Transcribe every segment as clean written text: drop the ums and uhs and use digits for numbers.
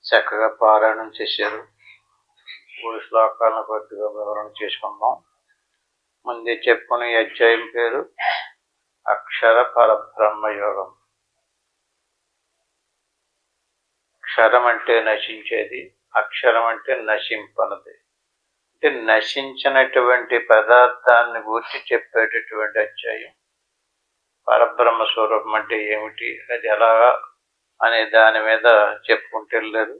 చక్కగా పారాయణం చేశారు. 3 శ్లోకాలను కొద్దిగా వివరణ చేసుకుందాం. ముందే చెప్పుకునే అధ్యాయం పేరు అక్షర పరబ్రహ్మ యోగం. క్షరం అంటే నశించేది, అక్షరం అంటే నశింపనది. అంటే నశించినటువంటి పదార్థాన్ని గురించి చెప్పేటటువంటి అధ్యాయం. పరబ్రహ్మ స్వరూపం అంటే ఏమిటి, అది ఎలాగా అనే దాని మీద చెప్పుకుంటూ వెళ్ళారు.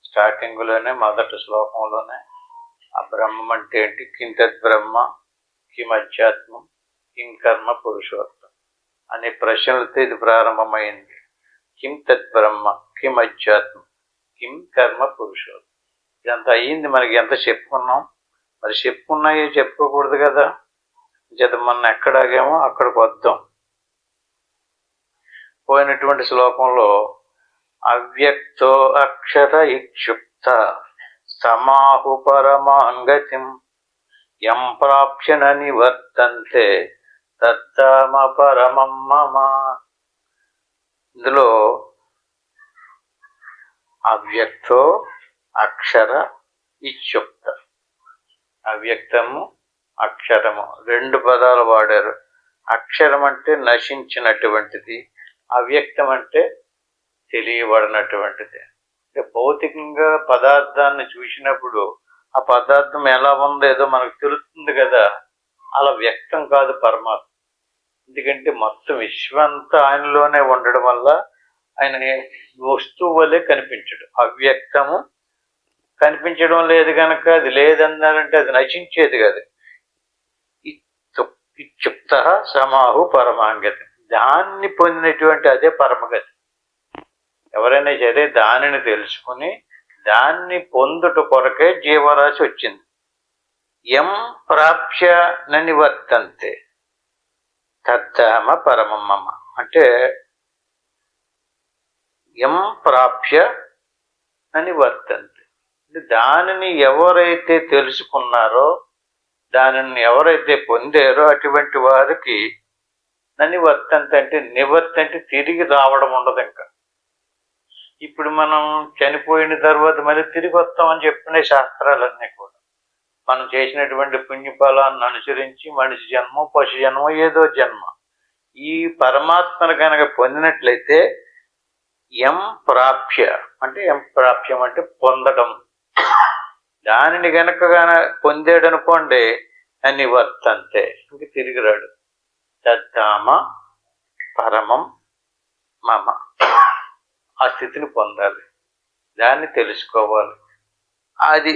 స్టార్టింగ్లోనే మొదటి శ్లోకంలోనే ఆ బ్రహ్మం అంటే ఏంటి, కింతద్ బ్రహ్మ, కిం అధ్యాత్మం, కిం కర్మ పురుషోత్తం అనే ప్రశ్నలతో ఇది ప్రారంభమైంది. కిం తద్ బ్రహ్మ, కిం అధ్యాత్మం, కిం కర్మ పురుషోత్తం. ఇదంతా అయ్యింది. మనకి ఎంత చెప్పుకున్నాం, మరి చెప్పుకున్నాయో చెప్పుకోకూడదు కదా. చేత మన ఎక్కడాగేమో అక్కడికి వద్దాం. పోయినటువంటి శ్లోకంలో అవ్యక్తో అక్షర ఇక్షుప్త సమాహు పరమాంగతిం యం ప్రాప్య న నివర్తంతే తద్ధామ పరమం మమ. ఇందులో అవ్యక్తో అక్షర ఇక్షుప్త, అవ్యక్తము అక్షరము 2 పదాలు వాడారు. అక్షరం అంటే నశించినటువంటిది, అవ్యక్తం అంటే తెలియబడినటువంటిది. అంటే భౌతికంగా పదార్థాన్ని చూసినప్పుడు ఆ పదార్థం ఎలా ఉందో ఏదో మనకు తెలుస్తుంది కదా, అలా వ్యక్తం కాదు పరమాత్మ. ఎందుకంటే మొత్తం విశ్వంతా ఆయనలోనే ఉండడం వల్ల ఆయన వస్తువు వల్లే కనిపించడు. అవ్యక్తము కనిపించడం లేదు కనుక అది లేదన్నారంటే అది నశించేది కాదు. ఇత్యుక్త సమాహు పరమాంగతి, దాన్ని పొందినటువంటి అదే పరమగతి. ఎవరైనా సరే దానిని తెలుసుకుని దాన్ని పొందుట కొరకే జీవరాశి వచ్చింది. యం ప్రాప్య న నివర్తంతే తద్ధామ పరమం మమ. అంటే యం ప్రాప్య న నివర్తంతే, దానిని ఎవరైతే తెలుసుకున్నారో, దానిని ఎవరైతే పొందారో అటువంటి వారికి నివర్తంతి అంటే, నివర్తి అంటే తిరిగి రావడం ఉండదు. ఇంకా ఇప్పుడు మనం చనిపోయిన తర్వాత మళ్ళీ తిరిగి వస్తామని చెప్పుకునే శాస్త్రాలన్నీ కూడా మనం చేసినటువంటి పుణ్యఫలాన్ని అనుసరించి మనిషి జన్మ, పశు జన్మ, ఏదో జన్మ, ఈ పరమాత్మను కనుక పొందినట్లయితే యం ప్రాప్య అంటే, యం ప్రాప్యం అంటే పొందడం. దానిని గనక పొందాడు అనుకోండి, నివర్తంతే ఇంక తిరిగి రాడు. తద్ధామ పరమం మమ, ఆ స్థితిని పొందాలి, దాన్ని తెలుసుకోవాలి. అది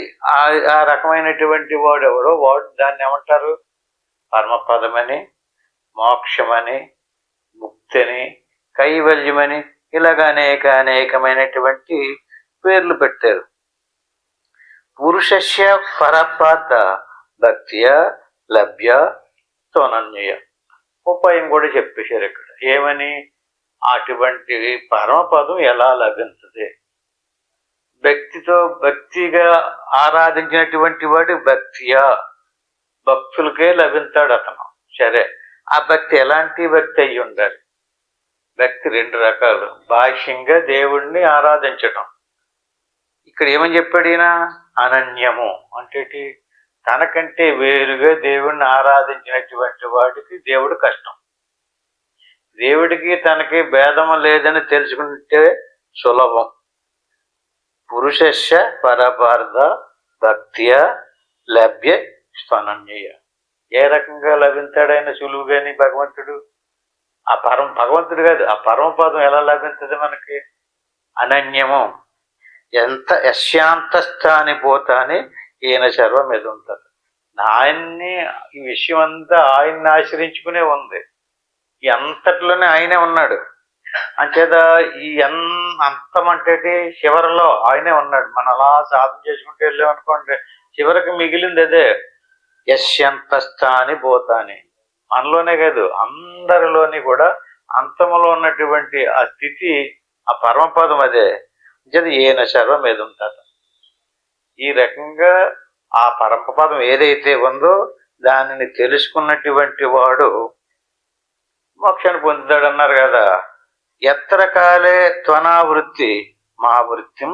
ఆ రకమైనటువంటి వాడు ఎవరో వాడు దాన్ని ఏమంటారు, పరమపదమని, మోక్షమని, ముక్తిని, కైవల్యమని, ఇలాగ అనేకమైనటువంటి పేర్లు పెట్టారు. పురుషస్య పరపాద భక్తియ లభ్య త్వనన్యయ ఉపాయం కూడా చెప్పేశారు ఇక్కడ. ఏమని, అటువంటి పరమపదం ఎలా లభించదు, భక్తిగా ఆరాధించినటువంటి వాడు భక్తియా, భక్తులకే లభించాడు అతను. సరే, ఆ భక్తి ఎలాంటి భక్తి అయి ఉండాలి? భక్తి 2 రకాలు. బాహ్యంగా దేవుణ్ణి ఆరాధించటం. ఇక్కడ ఏమని చెప్పాడు ఈయన, అనన్యము అంటే తనకంటే వేరుగా దేవుణ్ణి ఆరాధించినటువంటి వాడికి దేవుడు కష్టం. దేవుడికి తనకి భేదము లేదని తెలుసుకుంటే సులభం. పురుషస్య పరపార్థ భక్తియ లభ్య స్తనన్యయ. ఏ రకంగా లభించాడైనా సులువుగాని భగవంతుడు? ఆ భగవంతుడు కాదు, ఆ పరమపదం ఎలా లభించదు మనకి? అనన్యము. ఎంత యశాంతస్థాని పోతాని ఈయన సర్వం మీద ఉంటారు. ఆయన్ని, ఈ విషయం అంతా ఆయన్ని ఆశ్రయించుకునే ఉంది. ఈ అంతట్లోనే ఆయనే ఉన్నాడు. అంచేత ఈ అంతం అంటే చివరిలో ఆయనే ఉన్నాడు. మనం అలా సాధన చేసుకుంటూ వెళ్ళామనుకోండి, చివరికి మిగిలింది అదే, యశ్యంతస్థాని పోతాని. మనలోనే కాదు, అందరిలోని కూడా అంతములో ఉన్నటువంటి ఆ స్థితి, ఆ పరమపదం అదే. అంచేత ఈయన సర్వం మీద ఉంటారు. ఈ రకంగా ఆ పరమపదం ఏదైతే ఉందో దానిని తెలుసుకున్నటువంటి వాడు మోక్షాన్ని పొందుతాడన్నారు కదా. ఎత్ర కాలే త్వనావృత్తి మహావృత్తిం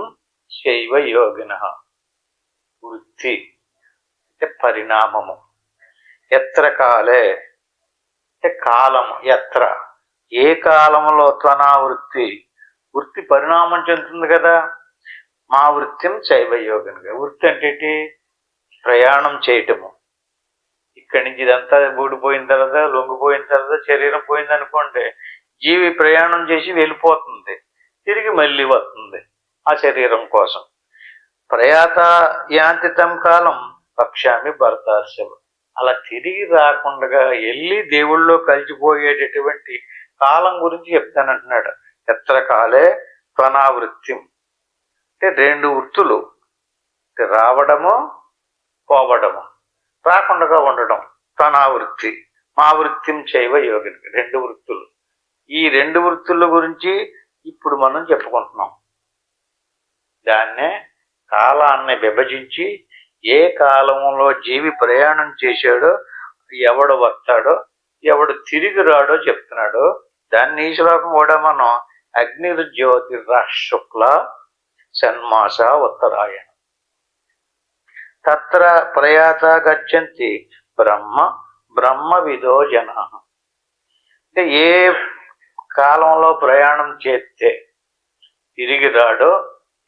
శైవ యోగిన. వృత్తి అంటే పరిణామము. ఎత్ర కాలే అంటే కాలము. ఎత్ర ఏ కాలంలో త్వనా వృత్తి, వృత్తి పరిణామం చెందుతుంది కదా. మా వృత్తిం శైవ యోగినగా. వృత్తి అంటే ప్రయాణం చేయటము. ఇక్కడి నుంచి ఇదంతా ఊడిపోయిన తర్వాత, లొంగిపోయిన తర్వాత శరీరం పోయిందనుకోండి, జీవి ప్రయాణం చేసి వెళ్ళిపోతుంది, తిరిగి మళ్ళీ వస్తుంది ఆ శరీరం కోసం. ప్రయాత యాంతితం కాలం పక్షామి భరతార్శవ. అలా తిరిగి రాకుండా వెళ్ళి దేవుళ్ళలో కలిసిపోయేటటువంటి కాలం గురించి చెప్తానంటున్నాడు. ఎత్ర కాలే త్వనావృత్తి అంటే రెండు వృత్తులు, రావడము పోవడము, రాకుండా ఉండడం త్వనావృత్తి. మా వృత్తిం చైవ యోగిని. రెండు వృత్తులు. ఈ రెండు వృత్తుల గురించి ఇప్పుడు మనం చెప్పుకుంటున్నాం. దాన్నే కాలాన్ని విభజించి ఏ కాలంలో జీవి ప్రయాణం చేశాడో, ఎవడు వస్తాడో, ఎవడు తిరిగి రాడో చెప్తున్నాడు. దాన్ని ఈ శ్లోకం కూడా మనం అగ్నిర్జ్యోతిర్రా శుక్ల షణ్మాస ఉత్తరాయణ తత్ర ప్రయాత గచ్చంతి బ్రహ్మ విదో జన. అంటే ఏ కాలంలో ప్రయాణం చేస్తే తిరిగి రాడో,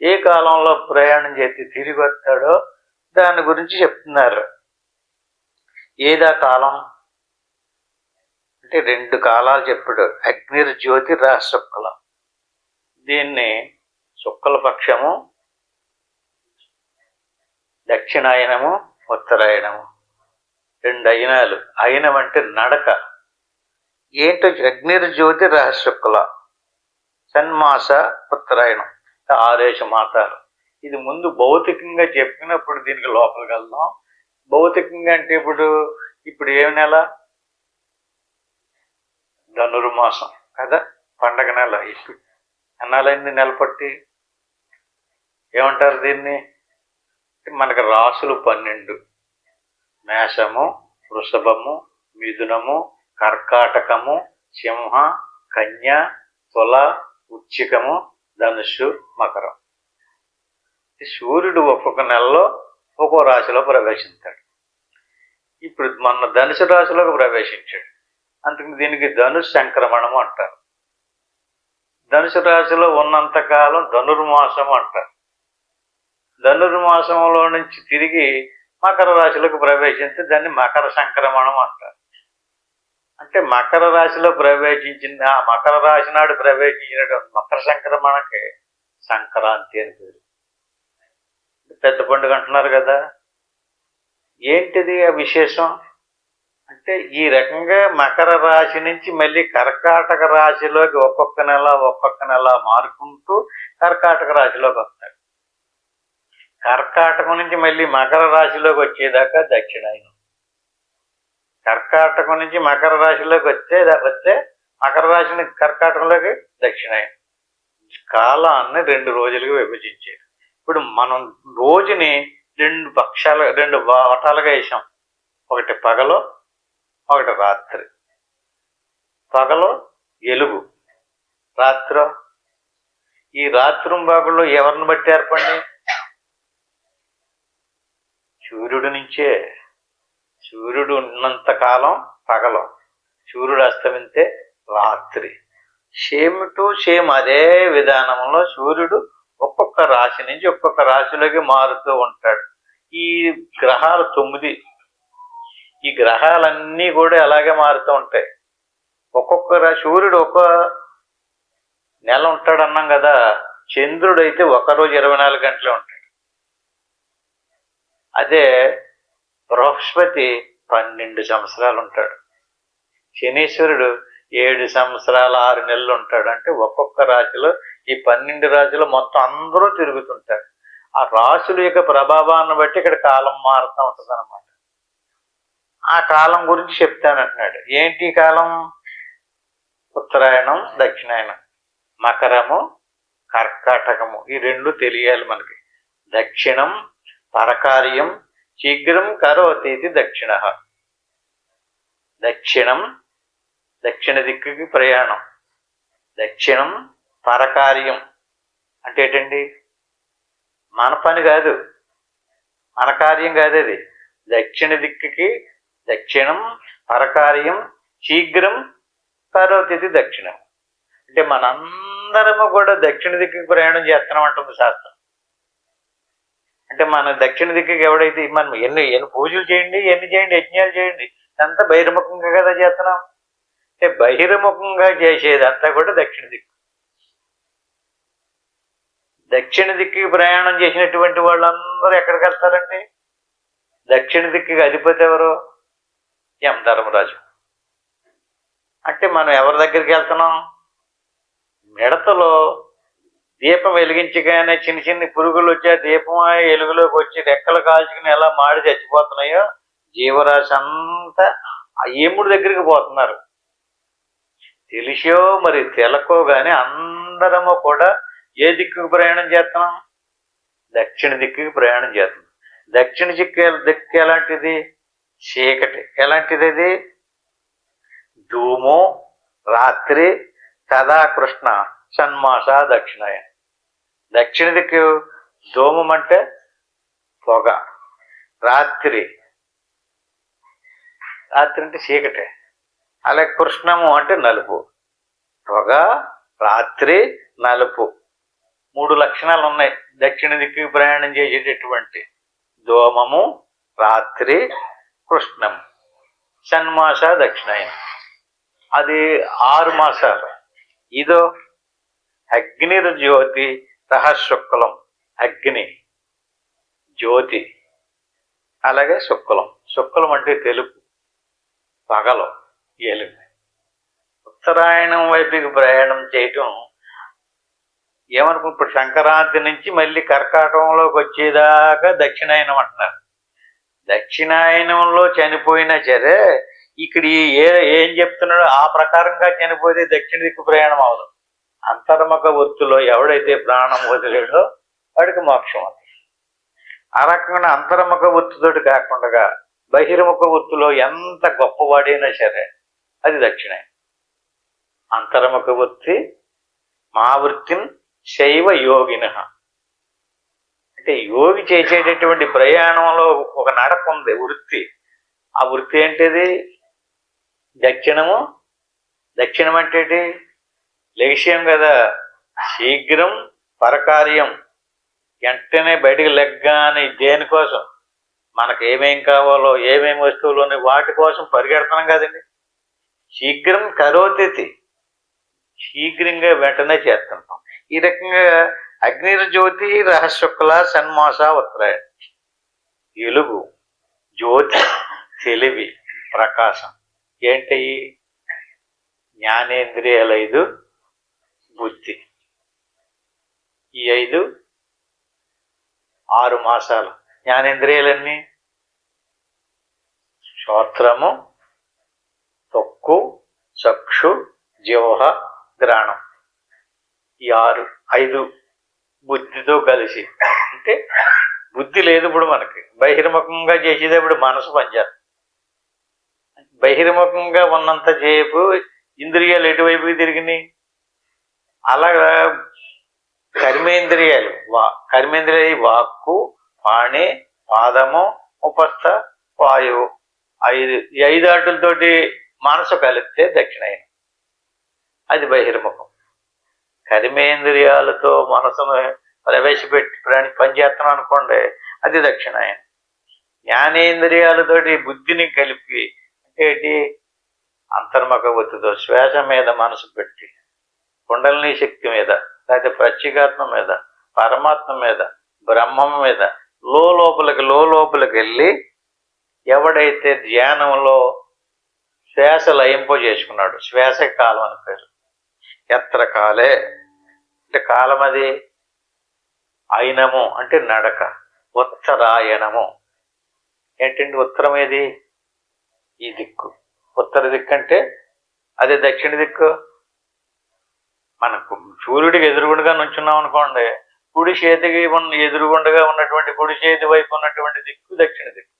ఏ కాలంలో ప్రయాణం చేస్తే తిరిగి వస్తాడో దాని గురించి చెప్తున్నారు. ఏదా కాలం అంటే రెండు కాలాలు చెప్పాడు. అగ్నిర్జ్యోతి రా శుక్ల. దీన్ని శుక్లపక్షము, దక్షిణాయనము, ఉత్తరాయణము, రెండు అయనాలు. అయనం అంటే నడక. ఏంటో అగ్నిర్జ్యోతి రా శుక్ల షణ్మాస ఉత్తరాయణం 6 మాసాలు. ఇది ముందు భౌతికంగా చెప్పినప్పుడు దీనికి లోపలికి వెళ్దాం. భౌతికంగా అంటే ఇప్పుడు ఏమి నెల? ధనుర్మాసం కదా, పండగ నెల. ఇప్పుడు ఎన్నాలైంది నెల పట్టి? ఏమంటారు దీన్ని? మనకు రాసులు 12: మేషము, వృషభము, మిథునము, కర్కాటకము, సింహ, కన్య, తుల, వృశ్చికము, ధనుస్సు, మకరం. సూర్యుడు ఒక్కొక్క నెలలో ఒక్కో రాశిలో ప్రవేశిస్తాడు. ఇప్పుడు మొన్న ధనుసు రాశిలోకి ప్రవేశించాడు. అందుకని దీనికి ధనుసు సంక్రమణము అంటారు. ధనుసు రాశిలో ఉన్నంతకాలం ధనుర్మాసం అంటారు. ధనుర్మాసంలో నుంచి తిరిగి మకర రాశిలోకి ప్రవేశిస్తే దాన్ని మకర సంక్రమణం అంటారు. అంటే మకర రాశిలో ప్రవేశించింది, ఆ మకర రాశి నాడు ప్రవేశించినటువంటి మకర సంక్రమణకి సంక్రాంతి అని పేరు. పెద్ద పండుగ అంటున్నారు కదా. ఏంటిది ఆ విశేషం అంటే, ఈ రకంగా మకర రాశి నుంచి మళ్ళీ కర్కాటక రాశిలోకి ఒక్కొక్క నెల మారుకుంటూ కర్కాటక రాశిలోకి వస్తాడు. కర్కాటకం నుంచి మళ్ళీ మకర రాశిలోకి వచ్చేదాకా దక్షిణాయనం. కర్కాటకం నుంచి మకర రాశిలోకి వస్తే మకర రాశిని కర్కాటకంలోకి దక్షిణాయనం. కాలాన్ని 2 రోజులుగా విభజించారు. ఇప్పుడు మనం రోజుని 2 వాటాలుగా వేసాం. ఒకటి పగలు, ఒకటి రాత్రి. పగలు ఎలుగు, రాత్రి. ఈ రాత్రింబాగుల్లో ఎవరిని బట్టి ఏర్పడి? సూర్యుడి నుంచే. సూర్యుడు ఉన్నంతకాలం పగలు, సూర్యుడు అస్తమిస్తే రాత్రి. సేమ్ టు సేమ్ అదే విధానంలో సూర్యుడు ఒక్కొక్క రాశి నుంచి ఒక్కొక్క రాశిలోకి మారుతూ ఉంటాడు. ఈ గ్రహాలు 9. ఈ గ్రహాలన్నీ కూడా అలాగే మారుతూ ఉంటాయి. సూర్యుడు ఒక నెల ఉంటాడు అన్నాం కదా. చంద్రుడు అయితే ఒకరోజు 24 గంటలే ఉంటాడు. అదే బృహస్పతి 12 సంవత్సరాలు ఉంటాడు. శనీశ్వరుడు 7 సంవత్సరాలు 6 నెలలు ఉంటాడు. అంటే ఒక్కొక్క రాశిలో ఈ 12 రాశులు మొత్తం అందరూ తిరుగుతుంటారు. ఆ రాశుల యొక్క ప్రభావాన్ని బట్టి ఇక్కడ కాలం మారుతూ ఉంటుంది అన్నమాట. ఆ కాలం గురించి చెప్తానంటున్నాడు. ఏంటి కాలం? ఉత్తరాయణం, దక్షిణాయనం, మకరము, కర్కాటకము. ఈ 2 తెలియాలి మనకి. దక్షిణం పరకార్యం శీఘ్రం కరోతీతి దక్షిణ. దక్షిణం దక్షిణ దిక్కుకి ప్రయాణం. దక్షిణం పరకార్యం అంటే ఏంటండి? మన పని కాదు, మన కార్యం కాదు అది. దక్షిణ దిక్కుకి దక్షిణం పరకార్యం శీఘ్రం కరోతి దక్షిణం. అంటే మనందరము కూడా దక్షిణ దిక్కుకి ప్రయాణం చేస్తున్నాం అంటుంది శాస్త్రం. అంటే మన దక్షిణ దిక్కుకి ఎవడైతే మనం ఎన్ని పూజలు చేయండి, ఎన్ని చేయండి, యజ్ఞాలు చేయండి, అంతా బహిర్ముఖంగా కదా చేస్తున్నాం. అంటే బహిర్ముఖంగా చేసేదంతా కూడా దక్షిణ దిక్కు. దక్షిణ దిక్కుకి ప్రయాణం చేసినటువంటి వాళ్ళందరూ ఎక్కడికి వెళ్తారండి? దక్షిణ దిక్కుకి అధిపతి ఎవరు? యమధర్మరాజు. అంటే మనం ఎవరి దగ్గరికి వెళ్తున్నాం? మిడతలో దీపం వెలిగించగానే చిన్న చిన్న పురుగులు వచ్చి ఆ దీపం ఎలుగులోకి వచ్చి రెక్కలు కాల్చుకుని ఎలా మాడి చచ్చిపోతున్నాయో జీవరాశి అంతా ఆ యముడి దగ్గరికి పోతున్నారు. తెలిసో మరి తెలకో గాని అందరము కూడా ఏ దిక్కుకు ప్రయాణం చేస్తున్నాం? దక్షిణ దిక్కుకి ప్రయాణం చేస్తున్నాం. దక్షిణ దిక్కు ఎలాంటిది? చీకటి. ఎలాంటిది అది? ధూము రాత్రి సదా కృష్ణ షణ్మాస దక్షిణాయన. దక్షిణ దిక్కు ధూమం అంటే పొగ, రాత్రి అంటే చీకటి. అలాగే కృష్ణము అంటే నలుపు. పొగ, రాత్రి, నలుపు 3 లక్షణాలు ఉన్నాయి దక్షిణ దిక్కుకి ప్రయాణం చేసేటటువంటి. ధూమము, రాత్రి, కృష్ణము. షణ్మాస దక్షిణాయన. అది 6 మాసాలు. ఇదో అగ్నిర్జ్యోతి శుక్లం. అగ్ని జ్యోతి, అలాగే శుక్లం. శుక్లం అంటే తెలుపు, పగలు, ఎలుగు. ఉత్తరాయణం వైపుకి ప్రయాణం చేయటం ఏమనుకో, ఇప్పుడు సంక్రాంతి నుంచి మళ్ళీ కర్కాటకంలోకి వచ్చేదాకా దక్షిణాయనం అంటున్నారు. దక్షిణాయనంలో చనిపోయినా సరే ఇక్కడ ఏం చెప్తున్నాడో ఆ ప్రకారంగా చనిపోతే దక్షిణ దిక్కు ప్రయాణం అవదు. అంతర్ముఖ వృత్తిలో ఎవడైతే ప్రాణం వదిలేడో వాడికి మోక్షం అవుతుంది. ఆ రకంగా అంతర్ముఖ వృత్తితోటి కాకుండా బహిర్ముఖ వృత్తిలో ఎంత గొప్పవాడైనా సరే అది దక్షిణాయనం. అంతర్ముఖ వృత్తి మా వృత్తిని శైవ యోగిన. అంటే యోగి చేసేటటువంటి ప్రయాణంలో ఒక నడక ఉంది, వృత్తి. ఆ వృత్తి ఏంటిది? దక్షిణము. దక్షిణం అంటే లక్ష్యం కదా. శీఘ్రం పరకార్యం. వెంటనే బయటికి లెగ్గాని దేనికోసం మనకు ఏమేం కావాలో, ఏమేమి వస్తువులు ఉన్నాయి వాటి కోసం పరిగెడుతున్నాం కదండి. శీఘ్రం కరోతి, శీఘ్రంగా వెంటనే చేస్తుంటాం. ఈ రకంగా అగ్నిర్జ్యోతి శుక్ల షణ్మాస ఉత్తరాయణ. ఎలుగు, జ్యోతి, తెలివి, ప్రకాశం. ఏంటి? జ్ఞానేంద్రియాలు 5, బుద్ధి. ఈ 5 6 మాసాలు. జ్ఞానేంద్రియాలన్నీ శ్రోత్రము, త్వక్కు, చక్షు, జిహ్వ, ఘ్రాణం. ఈ 5 బుద్ధితో కలిసి. అంటే బుద్ధి లేదు ఇప్పుడు మనకి. బహిర్ముఖంగా చేసేటప్పుడు మనసు పనిచేస్తుంది. బహిర్ముఖంగా ఉన్నంత సేపు ఇంద్రియాలు ఎటువైపుకి తిరిగినాయి. అలాగా కర్మేంద్రియాలు, కర్మేంద్రియాలు వాక్కు, పాణి, పాదము, ఉపస్థ, వాయువు. 5 ఈ 5 ఆటలతోటి మనసు కలిపితే దక్షిణాయనం. అది బహిర్ముఖం. కర్మేంద్రియాలతో మనసును ప్రవేశపెట్టి పనిచేస్తున్నాం అనుకోండి, అది దక్షిణాయనం. జ్ఞానేంద్రియాలతోటి బుద్ధిని కలిపి ఏంటి? అంతర్ముఖ వృత్తితో శ్వాస మీద మనసు పెట్టి కుండలిని శక్తి మీద, లేకపోతే ప్రత్యేగాత్మ మీద, పరమాత్మ మీద, బ్రహ్మం మీద లోపలికి వెళ్ళి ఎవడైతే ధ్యానంలో శ్వాస లయింప చేసుకున్నాడు, శ్వాస కాలం అని పేరు. ఎత్ర కాలే అంటే కాలం, అది అయినము అంటే నడక. ఉత్తరాయణము ఏంటంటే ఉత్తరం ఏది? ఈ దిక్కు. ఉత్తర దిక్కు అంటే అదే దక్షిణ దిక్కు. మనకు సూర్యుడికి ఎదురుగుండగా నుంచున్నాం అనుకోండి, కుడి చేతికి ఎదురుగుండగా ఉన్నటువంటి కుడి చేతి వైపు ఉన్నటువంటి దిక్కు దక్షిణ దిక్కు.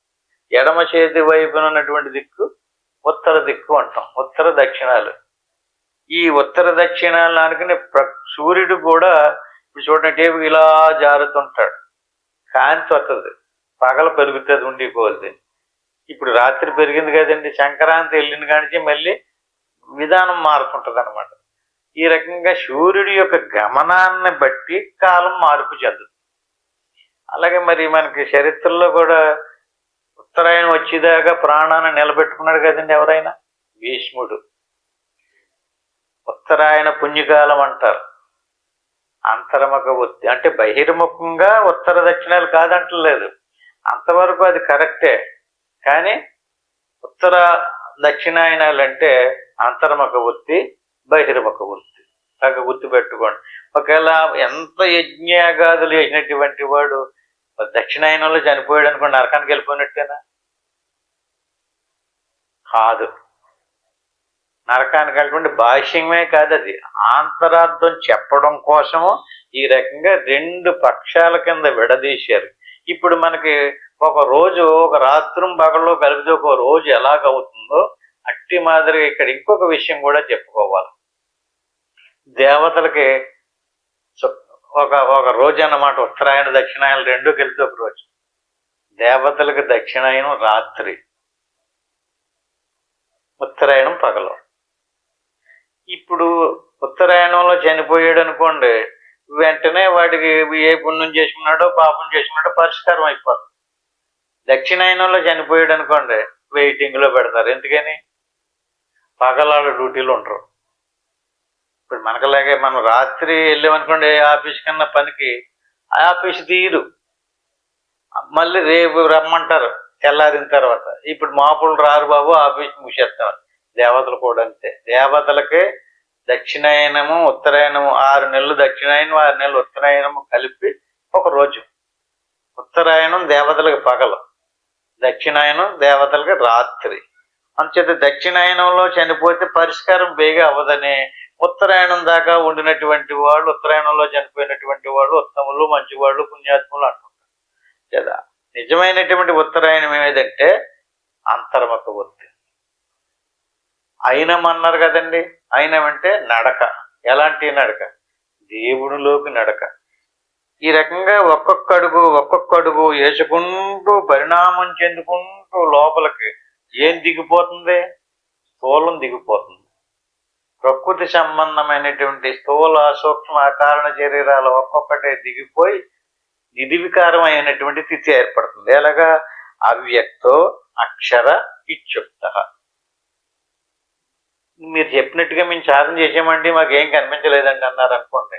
ఎడమ చేతి వైపున ఉన్నటువంటి దిక్కు ఉత్తర దిక్కు అంటాం. ఉత్తర దక్షిణాలు. ఈ ఉత్తర దక్షిణాలు అనుకుని సూర్యుడు కూడా ఇప్పుడు చూడండి టేపు ఇలా జారుతుంటాడు. కాంతి వస్తుంది, పగల పెరుగుతుంది ఉండి కోల్ది. ఇప్పుడు రాత్రి పెరిగింది కదండి, సంక్రాంతి వెళ్ళిన కానించి మళ్ళీ విధానం మారుతుంటుంది అనమాట. ఈ రకంగా సూర్యుడి యొక్క గమనాన్ని బట్టి కాలం మార్పు చెందుతుంది. అలాగే మరి మనకి చరిత్రలో కూడా ఉత్తరాయణం వచ్చేదాకా ప్రాణాన్ని నిలబెట్టుకున్నాడు కదండి ఎవరైనా. భీష్ముడు. ఉత్తరాయణ పుణ్యకాలం అంటారు. అంతర్ముఖ వృత్తి అంటే బహిర్ముఖంగా ఉత్తర దక్షిణాలు కాదంటలేదు, అంతవరకు అది కరెక్టే. కానీ ఉత్తర దక్షిణాయనాలు అంటే అంతర్ముఖ వృత్తి, బహిర్ముఖ వృత్తి. బాగా గుర్తు పెట్టుకోండి. ఒకవేళ ఎంత యజ్ఞాగాదులు చేసినటువంటి వాడు దక్షిణాయనంలో చనిపోయాడు అనుకోండి, నరకానికి వెళ్ళిపోయినట్టేనా? కాదు. నరకానికి వెళ్ళకుండా భాష్యమే కాదు, అది ఆంతరార్థం చెప్పడం కోసము ఈ రకంగా రెండు పక్షాల కింద విడదీశారు. ఇప్పుడు మనకి ఒక రోజు ఒక రాత్రం పగల్లో కలిపితే ఒక రోజు ఎలాగవుతుందో అట్టి మాదిరిగా ఇక్కడ ఇంకొక విషయం కూడా చెప్పుకోవాలి. దేవతలకి ఒక రోజు అన్నమాట. ఉత్తరాయణ దక్షిణాయనం రెండు కలిపి ఒక రోజు. దేవతలకు దక్షిణాయనం రాత్రి, ఉత్తరాయణం పగలు. ఇప్పుడు ఉత్తరాయణంలో చనిపోయాడు అనుకోండి, వెంటనే వాడికి ఏ పుణ్యం చేసుకున్నాడో పాపం చేసుకున్నాడో పరిష్కారం అయిపోతుంది. దక్షిణాయనంలో చనిపోయాడు అనుకోండి, వెయిటింగ్లో పెడతారు. ఎందుకని? పగలాడు డ్యూటీలు ఉంటారు. ఇప్పుడు మనకలాగే మనం రాత్రి వెళ్ళామనుకోండి ఆఫీస్ కన్నా పనికి, ఆఫీస్ తీరు మళ్ళీ రేపు రమ్మంటారు తెల్లారిన తర్వాత. ఇప్పుడు మాపులు రారు బాబు, ఆఫీస్ మూసేస్తారు. దేవతలు కూడా అంతే. దేవతలకి దక్షిణాయనము ఉత్తరాయణము 6 నెలలు దక్షిణాయనం, 6 నెలలు ఉత్తరాయణము కలిపి ఒక రోజు. ఉత్తరాయణం దేవతలకు పగలు, దక్షిణాయనం దేవతలకి రాత్రి. అంచేత దక్షిణాయనంలో చనిపోతే పరిష్కారం బేగా అవ్వదని ఉత్తరాయణం దాకా ఉండినటువంటి వాళ్ళు, ఉత్తరాయణంలో చనిపోయినటువంటి వాళ్ళు ఉత్తములు, మంచివాళ్ళు, పుణ్యాత్ములు అంటుంటారు కదా. నిజమైనటువంటి ఉత్తరాయణం ఏదంటే అంతర్ముఖ వృత్తి. అయినం అన్నారు కదండి. అయినం అంటే నడక. ఎలాంటి నడక? దేవుడిలోకి నడక. ఈ రకంగా ఒక్కొక్క అడుగు వేసుకుంటూ పరిణామం చెందుకుంటూ లోపలికి ఏం దిగిపోతుంది? స్థూలం దిగిపోతుంది. ప్రకృతి సంబంధమైనటువంటి స్థూల సూక్ష్మ కారణ శరీరాలు ఒక్కొక్కటే దిగిపోయి నిర్వికారమైనటువంటి స్థితి ఏర్పడుతుంది. ఎలాగా? అవ్యక్తో అక్షర ఇత్యుక్త. మీరు చెప్పినట్టుగా మేము సాధన చేసామండి, మాకేం కనిపించలేదండి అన్నారు అనుకోండి,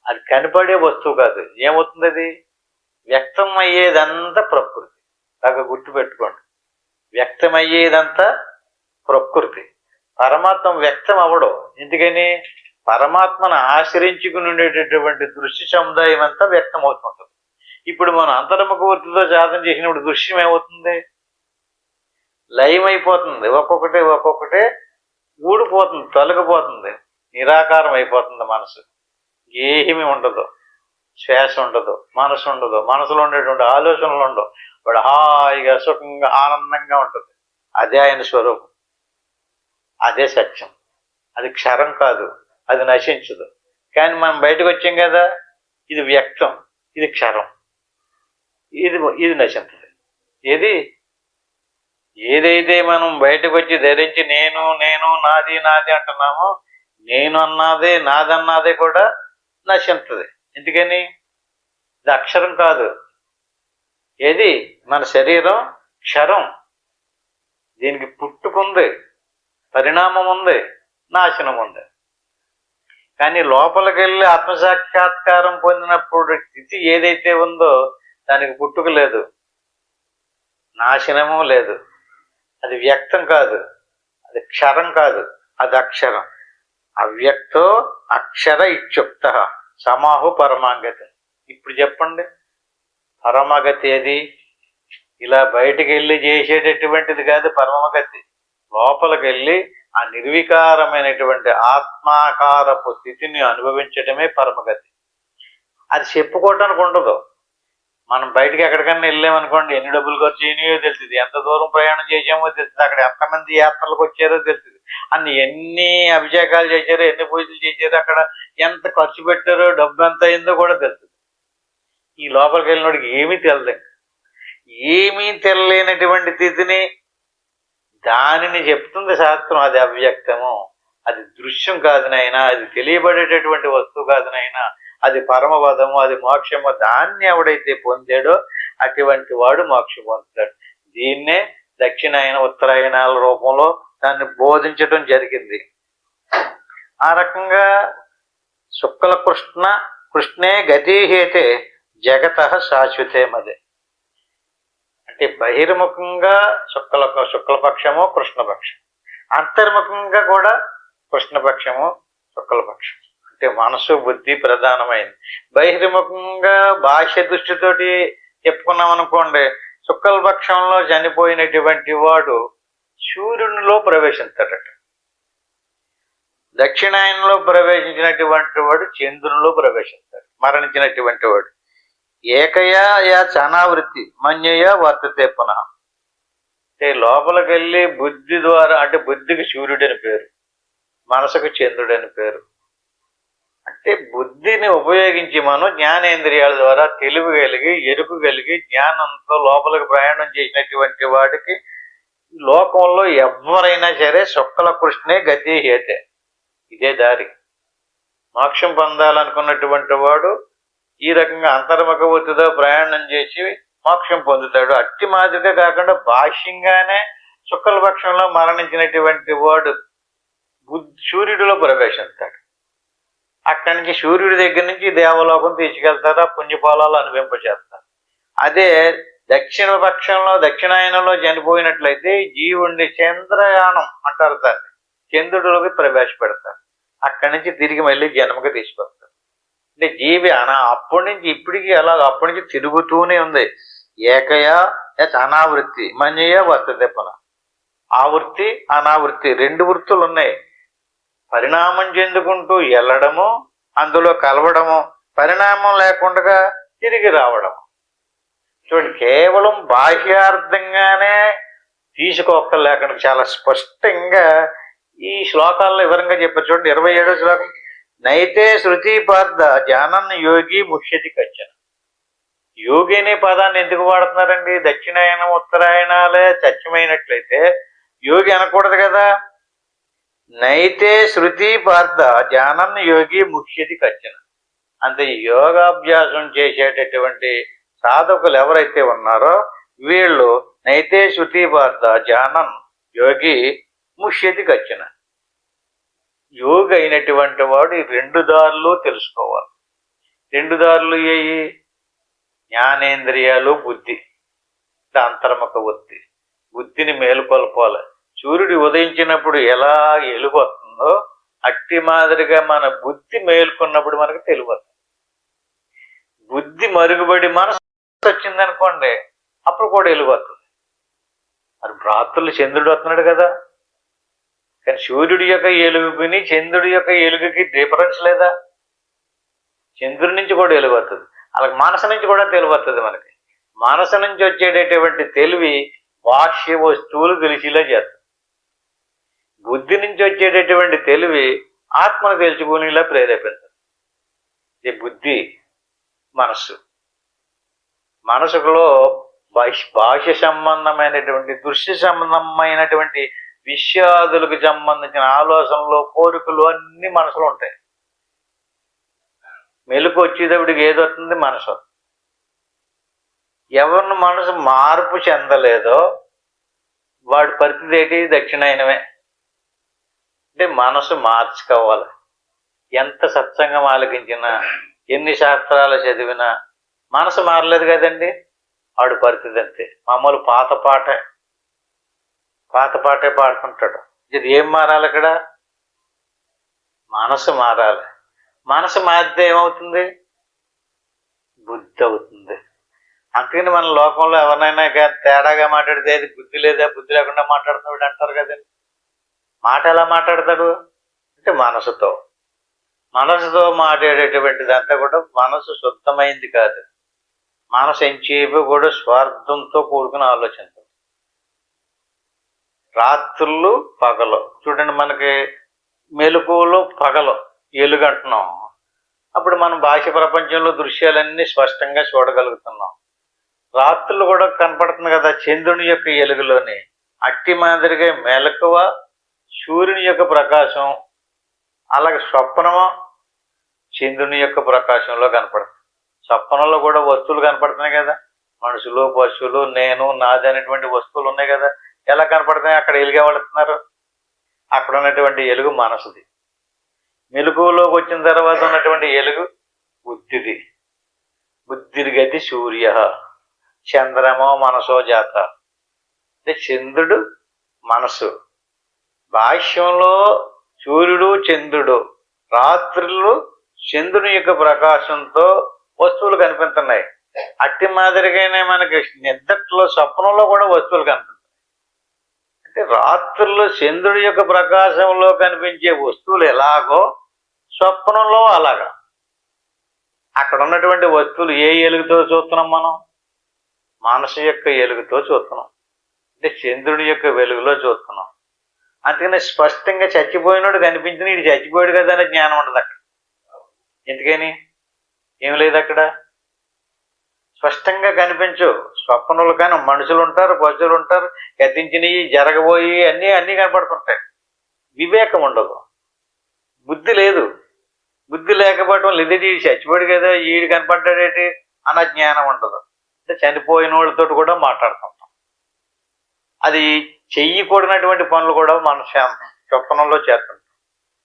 అది కనపడే వస్తువు కాదు. ఏమవుతుంది? అది వ్యక్తం అయ్యేదంతా ప్రకృతి. బాగా గుర్తుపెట్టుకోండి, వ్యక్తమయ్యేదంతా ప్రకృతి. పరమాత్మ వ్యక్తం అవ్వడం. ఎందుకని? పరమాత్మను ఆశ్రయించుకుని ఉండేటటువంటి దృశ్య సముదాయం అంతా వ్యక్తం అవుతుంటుంది. ఇప్పుడు మనం అంతర్ముఖ వృత్తితో సాధన చేసినప్పుడు దృశ్యం ఏమవుతుంది? లయమైపోతుంది. ఒక్కొక్కటే ఊడిపోతుంది, తొలగిపోతుంది, నిరాకారం అయిపోతుంది. మనసు ఏమీ ఉండదు, శ్వాస ఉండదు, మనసు ఉండదు, మనసులో ఉండేటువంటి ఆలోచనలు ఉండవు. వాడు హాయిగా సుఖంగా ఆనందంగా ఉంటుంది. అదే ఆయన స్వరూపం, అదే సత్యం. అది క్షరం కాదు, అది నశించదు. కానీ మనం బయటకు వచ్చాం కదా, ఇది వ్యక్తం, ఇది క్షరం, ఇది నశించదు. ఏదైతే మనం బయటకు వచ్చి ధరించి నేను నాది అంటున్నామో, నేను అన్నదే నాదన్నదే కూడా నశించదు. ఎందుకని? ఇది అక్షరం కాదు. ఏది? మన శరీరం క్షరం. దీనికి పుట్టుకుంది, పరిణామం ఉంది, నాశనం ఉంది. కానీ లోపలికి వెళ్ళి ఆత్మసాక్షాత్కారం పొందినప్పుడు స్థితి ఏదైతే ఉందో దానికి పుట్టుక లేదు, నాశనము లేదు. అది వ్యక్తం కాదు, అది క్షరం కాదు, అది అక్షరం. అవ్యక్తో అక్షర ఇత్యుక్త సమాహు పరమాగతి. ఇప్పుడు చెప్పండి, పరమగతి అది ఇలా బయటికి వెళ్ళి చేసేటటువంటిది కాదు. పరమగతి లోపలికి వెళ్ళి ఆ నిర్వికారమైనటువంటి ఆత్మాకారపు స్థితిని అనుభవించడమే పరమగతి. అది చెప్పుకోవటానికి ఉండదు. మనం బయటికి ఎక్కడికన్నా వెళ్ళామనుకోండి, ఎన్ని డబ్బులు ఖర్చు అయినాయో తెలుస్తుంది, ఎంత దూరం ప్రయాణం చేసామో తెలుస్తుంది, అక్కడ ఎంతమంది యాత్రలకు వచ్చారో తెలుస్తుంది, ఎన్ని అభిషేకాలు చేశారో, ఎన్ని పూజలు చేశారో, అక్కడ ఎంత ఖర్చు పెట్టారో, డబ్బు ఎంత అయిందో కూడా తెలుస్తుంది. ఈ లోపలికి వెళ్ళినోడికి ఏమీ తెలదు. ఏమీ తెలలేనటువంటి స్థితిని దానిని చెప్తుంది శాస్త్రం. అది అవ్యక్తము, అది దృశ్యం కాదు నాయనా, అది తెలియబడేటటువంటి వస్తువు కాదు నాయనా, అది పరమపదము, అది మోక్షము. దాన్ని ఎవడైతే పొందాడో అటువంటి వాడు మోక్షం పొందుతాడు. దీన్నే దక్షిణాయన ఉత్తరాయణాల రూపంలో దాన్ని బోధించడం జరిగింది. ఆ రకంగా శుక్ల కృష్ణే గతిహేతే జగత శాశ్వతే మదే. అంటే బహిర్ముఖంగా శుక్లపక్షము కృష్ణపక్షం, అంతర్ముఖంగా కూడా కృష్ణపక్షము శుక్లపక్షం. అంటే మనసు బుద్ధి ప్రధానమైంది. బహిర్ముఖంగా బాహ్య దృష్టితోటి చెప్పుకున్నాం అనుకోండి, శుక్లపక్షంలో చనిపోయినటువంటి వాడు సూర్యునిలో ప్రవేశిస్తాడట, దక్షిణాయనంలో ప్రవేశించినటువంటి వాడు చంద్రునిలో ప్రవేశిస్తాడు, మరణించినటువంటి వాడు. ఏకయా యా చనావృత్తి మన్యయా వర్తతే పునః. అంటే లోపలికి వెళ్ళి బుద్ధి ద్వారా, అంటే బుద్ధికి సూర్యుడని పేరు, మనసుకు చంద్రుడని పేరు. అంటే బుద్ధిని ఉపయోగించి మనం జ్ఞానేంద్రియాల ద్వారా తెలివి కలిగి ఎరుకు కలిగి జ్ఞానంతో లోపలికి ప్రయాణం చేసినటువంటి వాడికి లోకంలో ఎవరైనా సరే శుక్ల కృష్ణే గతి హేతే, ఇదే దారి. మోక్షం పొందాలనుకున్నటువంటి వాడు ఈ రకంగా అంతర్ముఖ వృత్తితో ప్రయాణం చేసి మోక్షం పొందుతాడు. అట్టి మాదిరిగా కాకుండా బాహ్యంగానే శుక్లపక్షంలో మరణించినటువంటి వాడు సూర్యుడిలో ప్రవేశిస్తాడు. అక్కడి నుంచి సూర్యుడి దగ్గర నుంచి దేవలోకం తీసుకెళ్తారు, ఆ పుణ్యఫలాలు అనుభవింపచేస్తారు. అదే దక్షిణ పక్షంలో దక్షిణాయనంలో చనిపోయినట్లయితే జీవుణ్ణి చంద్రయానం అంటారు, దాన్ని చంద్రుడిలోకి ప్రవేశపెడతారు. అక్కడి నుంచి తిరిగి మళ్ళీ జన్మకి తీసుకొస్తారు. అంటే జీవి అప్పటి నుంచి ఇప్పటికీ అలా అప్పటి నుంచి తిరుగుతూనే ఉంది. ఏకయా అనావృత్తి మన్యయా వర్తతే పునః. ఆవృత్తి అనావృత్తి రెండు వృత్తులు ఉన్నాయి. పరిణామం చెందుకుంటూ వెళ్ళడము, అందులో కలవడము, పరిణామం లేకుండా తిరిగి రావడము. చూడండి, కేవలం బాహ్యార్థంగానే తీసుకోక్కర్లేకుండా చాలా స్పష్టంగా ఈ శ్లోకాల్లో వివరంగా చెప్పారు. చూడండి, 27వ శ్లోకం, నైతే శృతి పార్థ జానన్ యోగి ముష్యతి కచ్చన. యోగి అనే పదాన్ని ఎందుకు వాడుతున్నారండి? దక్షిణాయనం ఉత్తరాయణాలే సత్యమైనట్లయితే యోగి అనకూడదు కదా. నైతే శృతి పార్థ జానన్ యోగి ముష్యతి కచ్చన. అంతే, యోగాభ్యాసం చేసేటటువంటి సాధకులు ఎవరైతే ఉన్నారో వీళ్ళు నైతే శృతి పార్థ జానన్ యోగి ముష్యతి కచ్చన. యోగి అయినటువంటి వాడు ఈ రెండు దారులు తెలుసుకోవాలి. రెండు దారులు ఏవి? జ్ఞానేంద్రియాలు, బుద్ధి, అంతర్ముఖ వృత్తి. బుద్ధిని మేలుకొల్పాలి. సూర్యుడు ఉదయించినప్పుడు ఎలా వెలుగొస్తుందో అట్టి మాదిరిగా మన బుద్ధి మేలుకున్నప్పుడు మనకు తెలియదు. బుద్ధి మరుగుబడి మనసు వచ్చిందనుకోండి, అప్పుడు కూడా వెలుగొస్తుంది. మరి రాత్రులు చంద్రుడు వస్తున్నాడు కదా, కానీ సూర్యుడి యొక్క ఎలుగుని చంద్రుడి యొక్క ఎలుగుకి డిఫరెన్స్ లేదా? చంద్రుడి నుంచి కూడా వెలుగొస్తుంది, అలాగే మనసు నుంచి కూడా తెలివస్తుంది. మనకి మనసు నుంచి వచ్చేటటువంటి తెలివి బాహ్య వస్తువులు తెలిసేలా చేస్తుంది. బుద్ధి నుంచి వచ్చేటటువంటి తెలివి ఆత్మను తెలుసుకునేలా ప్రేరేపిస్తుంది. ఇది బుద్ధి. మనస్సు, మనసులో బాహ్య సంబంధమైనటువంటి దృశ్య సంబంధమైనటువంటి విషయాదులకు సంబంధించిన ఆలోచనలు, కోరికలు అన్ని మనసులో ఉంటాయి. మెలకు వచ్చేటప్పటికి ఏదవుతుంది? మనసు. ఎవరిని మనసు మార్పు చెందలేదో వాడి పరిస్థితి ఏంటి? దక్షిణాయనమే. అంటే మనసు మార్చుకోవాలి. ఎంత సత్సంగం ఆలకించినా, ఎన్ని శాస్త్రాలు చదివినా మనసు మారలేదు కదండి, వాడి పరిస్థితి అంతే. మామూలు పాత పాటే పాడుతుంటాడు. ఇది ఏం మారాలి ఇక్కడ? మనసు మారాలి. మనసు మారితే ఏమవుతుంది? బుద్ధి అవుతుంది. అందుకని మన లోకంలో ఎవరినైనా తేడాగా మాట్లాడితే అది బుద్ధి లేదా, బుద్ధి లేకుండా మాట్లాడుతున్నాడు అంటారు కదండి. మాట ఎలా మాట్లాడతాడు అంటే మనసుతో. మనసుతో మాట్లాడేటువంటిదంతా కూడా మనసు శుద్ధమైంది కాదు. మనసు ఎంచేపు కూడా స్వార్థంతో కూడుకుని ఆలోచన. రాత్రులు పగలు చూడండి, మనకి మెలకువలు పగలు ఎలుగు అంటున్నాం. అప్పుడు మనం బాహ్య ప్రపంచంలో దృశ్యాలన్నీ స్పష్టంగా చూడగలుగుతున్నాం. రాత్రులు కూడా కనపడుతుంది కదా చంద్రుని యొక్క ఎలుగులోని. అట్టి మాదిరిగా మెలకువ సూర్యుని యొక్క ప్రకాశం, అలాగే స్వప్నము చంద్రుని యొక్క ప్రకాశంలో కనపడుతుంది. స్వప్నంలో కూడా వస్తువులు కనపడుతున్నాయి కదా, మనుషులు, పశువులు, నేను, నాది అనేటువంటి వస్తువులు ఉన్నాయి కదా. ఎలా కనపడుతున్నాయి? అక్కడ వెలుగెవడుతున్నారు. అక్కడ ఉన్నటువంటి ఎలుగు మనసుది. మెలకువలోకి వచ్చిన తర్వాత ఉన్నటువంటి ఎలుగు బుద్ధిది. బుద్ధిర్గతి సూర్య చంద్రమో మనసో జాత. అంటే చంద్రుడు మనసు. భాష్యంలో సూర్యుడు చంద్రుడు, రాత్రులు చంద్రుని యొక్క ప్రకాశంతో వస్తువులు కనిపిస్తున్నాయి. అట్టి మాదిరిగానే మనకి నిద్రలో స్వప్నంలో కూడా వస్తువులు కనిపిస్తున్నాయి. అంటే రాత్రుల్లో చంద్రుడి యొక్క ప్రకాశంలో కనిపించే వస్తువులు ఎలాగో స్వప్నంలో అలాగా. అక్కడ ఉన్నటువంటి వస్తువులు ఏ ఎలుగుతో చూస్తున్నాం మనం? మనసు యొక్క ఎలుగుతో చూస్తున్నాం. అంటే చంద్రుడి యొక్క వెలుగులో చూస్తున్నాం. అందుకని స్పష్టంగా చచ్చిపోయినోడు కనిపించిన ఇది చచ్చిపోయాడు కదా అనే జ్ఞానం ఉండదు అక్కడ. ఎందుకని? ఏం లేదు అక్కడ. స్పష్టంగా కనిపించు. స్వప్నులు కానీ మనుషులు ఉంటారు, పశువులు ఉంటారు, గతించినవి, జరగబోయి అన్నీ కనపడుతుంటాయి. వివేకం ఉండదు, బుద్ధి లేదు. బుద్ధి లేకపోవడం లేదంటే ఈ చచ్చిపోయాడు కదా ఈడు కనపడ్డాడేటి అన్న జ్ఞానం ఉండదు. అంటే చనిపోయిన వాళ్ళతో కూడా మాట్లాడుతుంటాం. అది చెయ్యకూడనటువంటి పనులు కూడా మన స్వప్నంలో చేస్తుంటాం.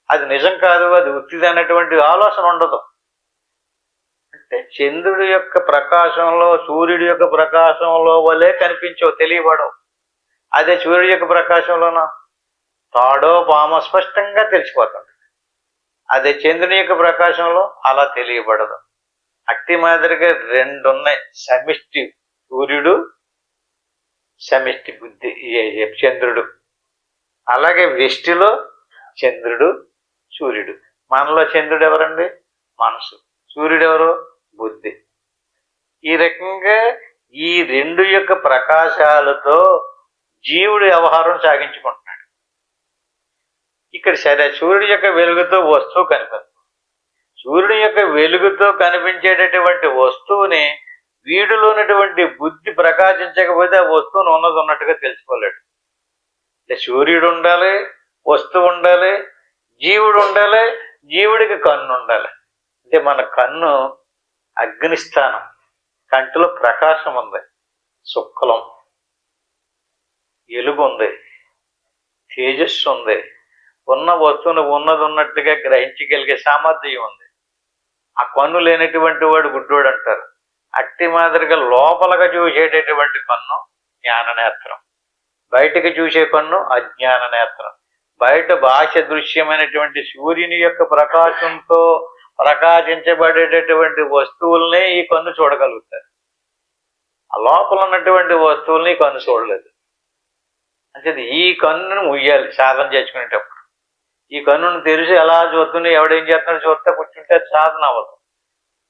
అది నిజం కాదు, అది ఉత్తిది అనేటువంటి ఆలోచన ఉండదు. అంటే చంద్రుడి యొక్క ప్రకాశంలో సూర్యుడి యొక్క ప్రకాశంలో వలె కనిపించవు, తెలియబడవు. అదే సూర్యుడి యొక్క ప్రకాశంలోన తాడో పామో స్పష్టంగా తెలిసిపోతుంది. అదే చంద్రుని యొక్క ప్రకాశంలో అలా తెలియబడదు. అట్టి మాదిరిగా రెండు ఉన్నాయి, సమిష్టి సూర్యుడు, సమిష్టి బుద్ధి చంద్రుడు. అలాగే వ్యష్టిలో చంద్రుడు, సూర్యుడు. మనలో చంద్రుడు ఎవరండి? మనసు. సూర్యుడు ఎవరు? బుద్ధి. ఈ రకంగా ఈ రెండు యొక్క ప్రకాశాలతో జీవుడు వ్యవహారం సాగించుకుంటున్నాడు. ఇక్కడ సరే సూర్యుడి యొక్క వెలుగుతో వస్తువు కనిపిస్తుంది. సూర్యుడి యొక్క వెలుగుతో కనిపించేటటువంటి వస్తువుని వీడిలోనటువంటి బుద్ధి ప్రకాశించకపోతే ఆ వస్తువును ఉన్నది ఉన్నట్టుగా తెలుసుకోలేడు. అంటే సూర్యుడు ఉండాలి, వస్తువు ఉండాలి, జీవుడు ఉండాలి, జీవుడికి కన్ను ఉండాలి. అంటే మన కన్ను అగ్నిస్థానం, కంటిలో ప్రకాశం ఉంది, శుక్లం, ఎలుగు ఉంది, తేజస్సు ఉంది, ఉన్న వస్తువును ఉన్నది ఉన్నట్టుగా గ్రహించగలిగే సామర్థ్యం ఉంది. ఆ కన్ను లేనటువంటి వాడు గుడ్డోడు అంటారు. అట్టి మాదిరిగా లోపలగా చూసేటటువంటి కన్ను జ్ఞాననేత్రం, బయటకు చూసే కన్ను అజ్ఞాన నేత్రం. బయట బాహ్య దృశ్యమైనటువంటి సూర్యుని యొక్క ప్రకాశంతో ప్రకాశించబడేటటువంటి వస్తువుల్ని ఈ కన్ను చూడగలుగుతారు. ఆ లోపల ఉన్నటువంటి వస్తువుల్ని ఈ కన్ను చూడలేదు. అంటే ఈ కన్నును ముయ్యాలి సాధన చేసుకునేటప్పుడు. ఈ కన్నును తెరిచి ఎలా చూస్తుంది, ఎవడేం చేస్తున్నాడో చూస్తే కూర్చుంటే సాధన అవ్వదు.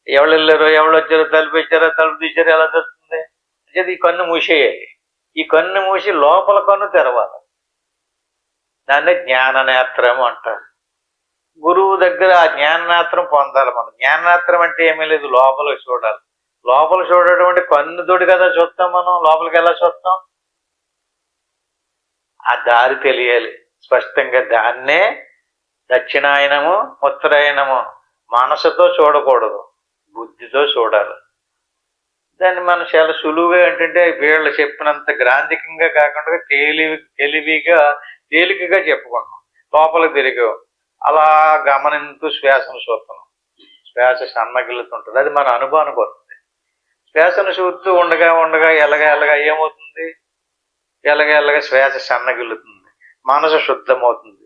ఎవరు వెళ్ళారో ఎవరు వచ్చారో, తలుపు ఇచ్చారో తలుపు తీశారో ఎలా తెలుస్తుంది? అంటే ఈ కన్ను మూసేయాలి. ఈ కన్ను మూసి లోపల కన్ను తెరవాలి. దాన్ని జ్ఞాననేత్రం అంటారు. గురువు దగ్గర ఆ జ్ఞాననేత్రం పొందాలి మనం. జ్ఞాననేత్రం అంటే ఏమీ లేదు, లోపలికి చూడాలి. లోపల చూడటం అంటే కన్నుతోటి కదా చూస్తాం మనం. లోపలికి ఎలా చూస్తాం? ఆ దారి తెలియాలి స్పష్టంగా. దాన్నే దక్షిణాయనము, ఉత్తరాయణము. మనసుతో చూడకూడదు, బుద్ధితో చూడాలి. దాన్ని మనం చాలా సులువుగా ఏంటంటే వీళ్ళు చెప్పినంత గ్రాంధికంగా కాకుండా తెలివిగా తేలికగా చెప్పుకున్నాం. లోపలికి తిరిగాం, అలా గమనించు శ్వాసను చూస్తున్నాం. శ్వాస సన్నగిల్లుతుంటుంది, అది మన అనుభవానికి వస్తుంది. శ్వాసను చూస్తూ ఉండగా ఉండగా ఎలాగా ఏమవుతుంది? ఎలాగ శ్వాస సన్నగిల్లుతుంది, మనసు శుద్ధమవుతుంది.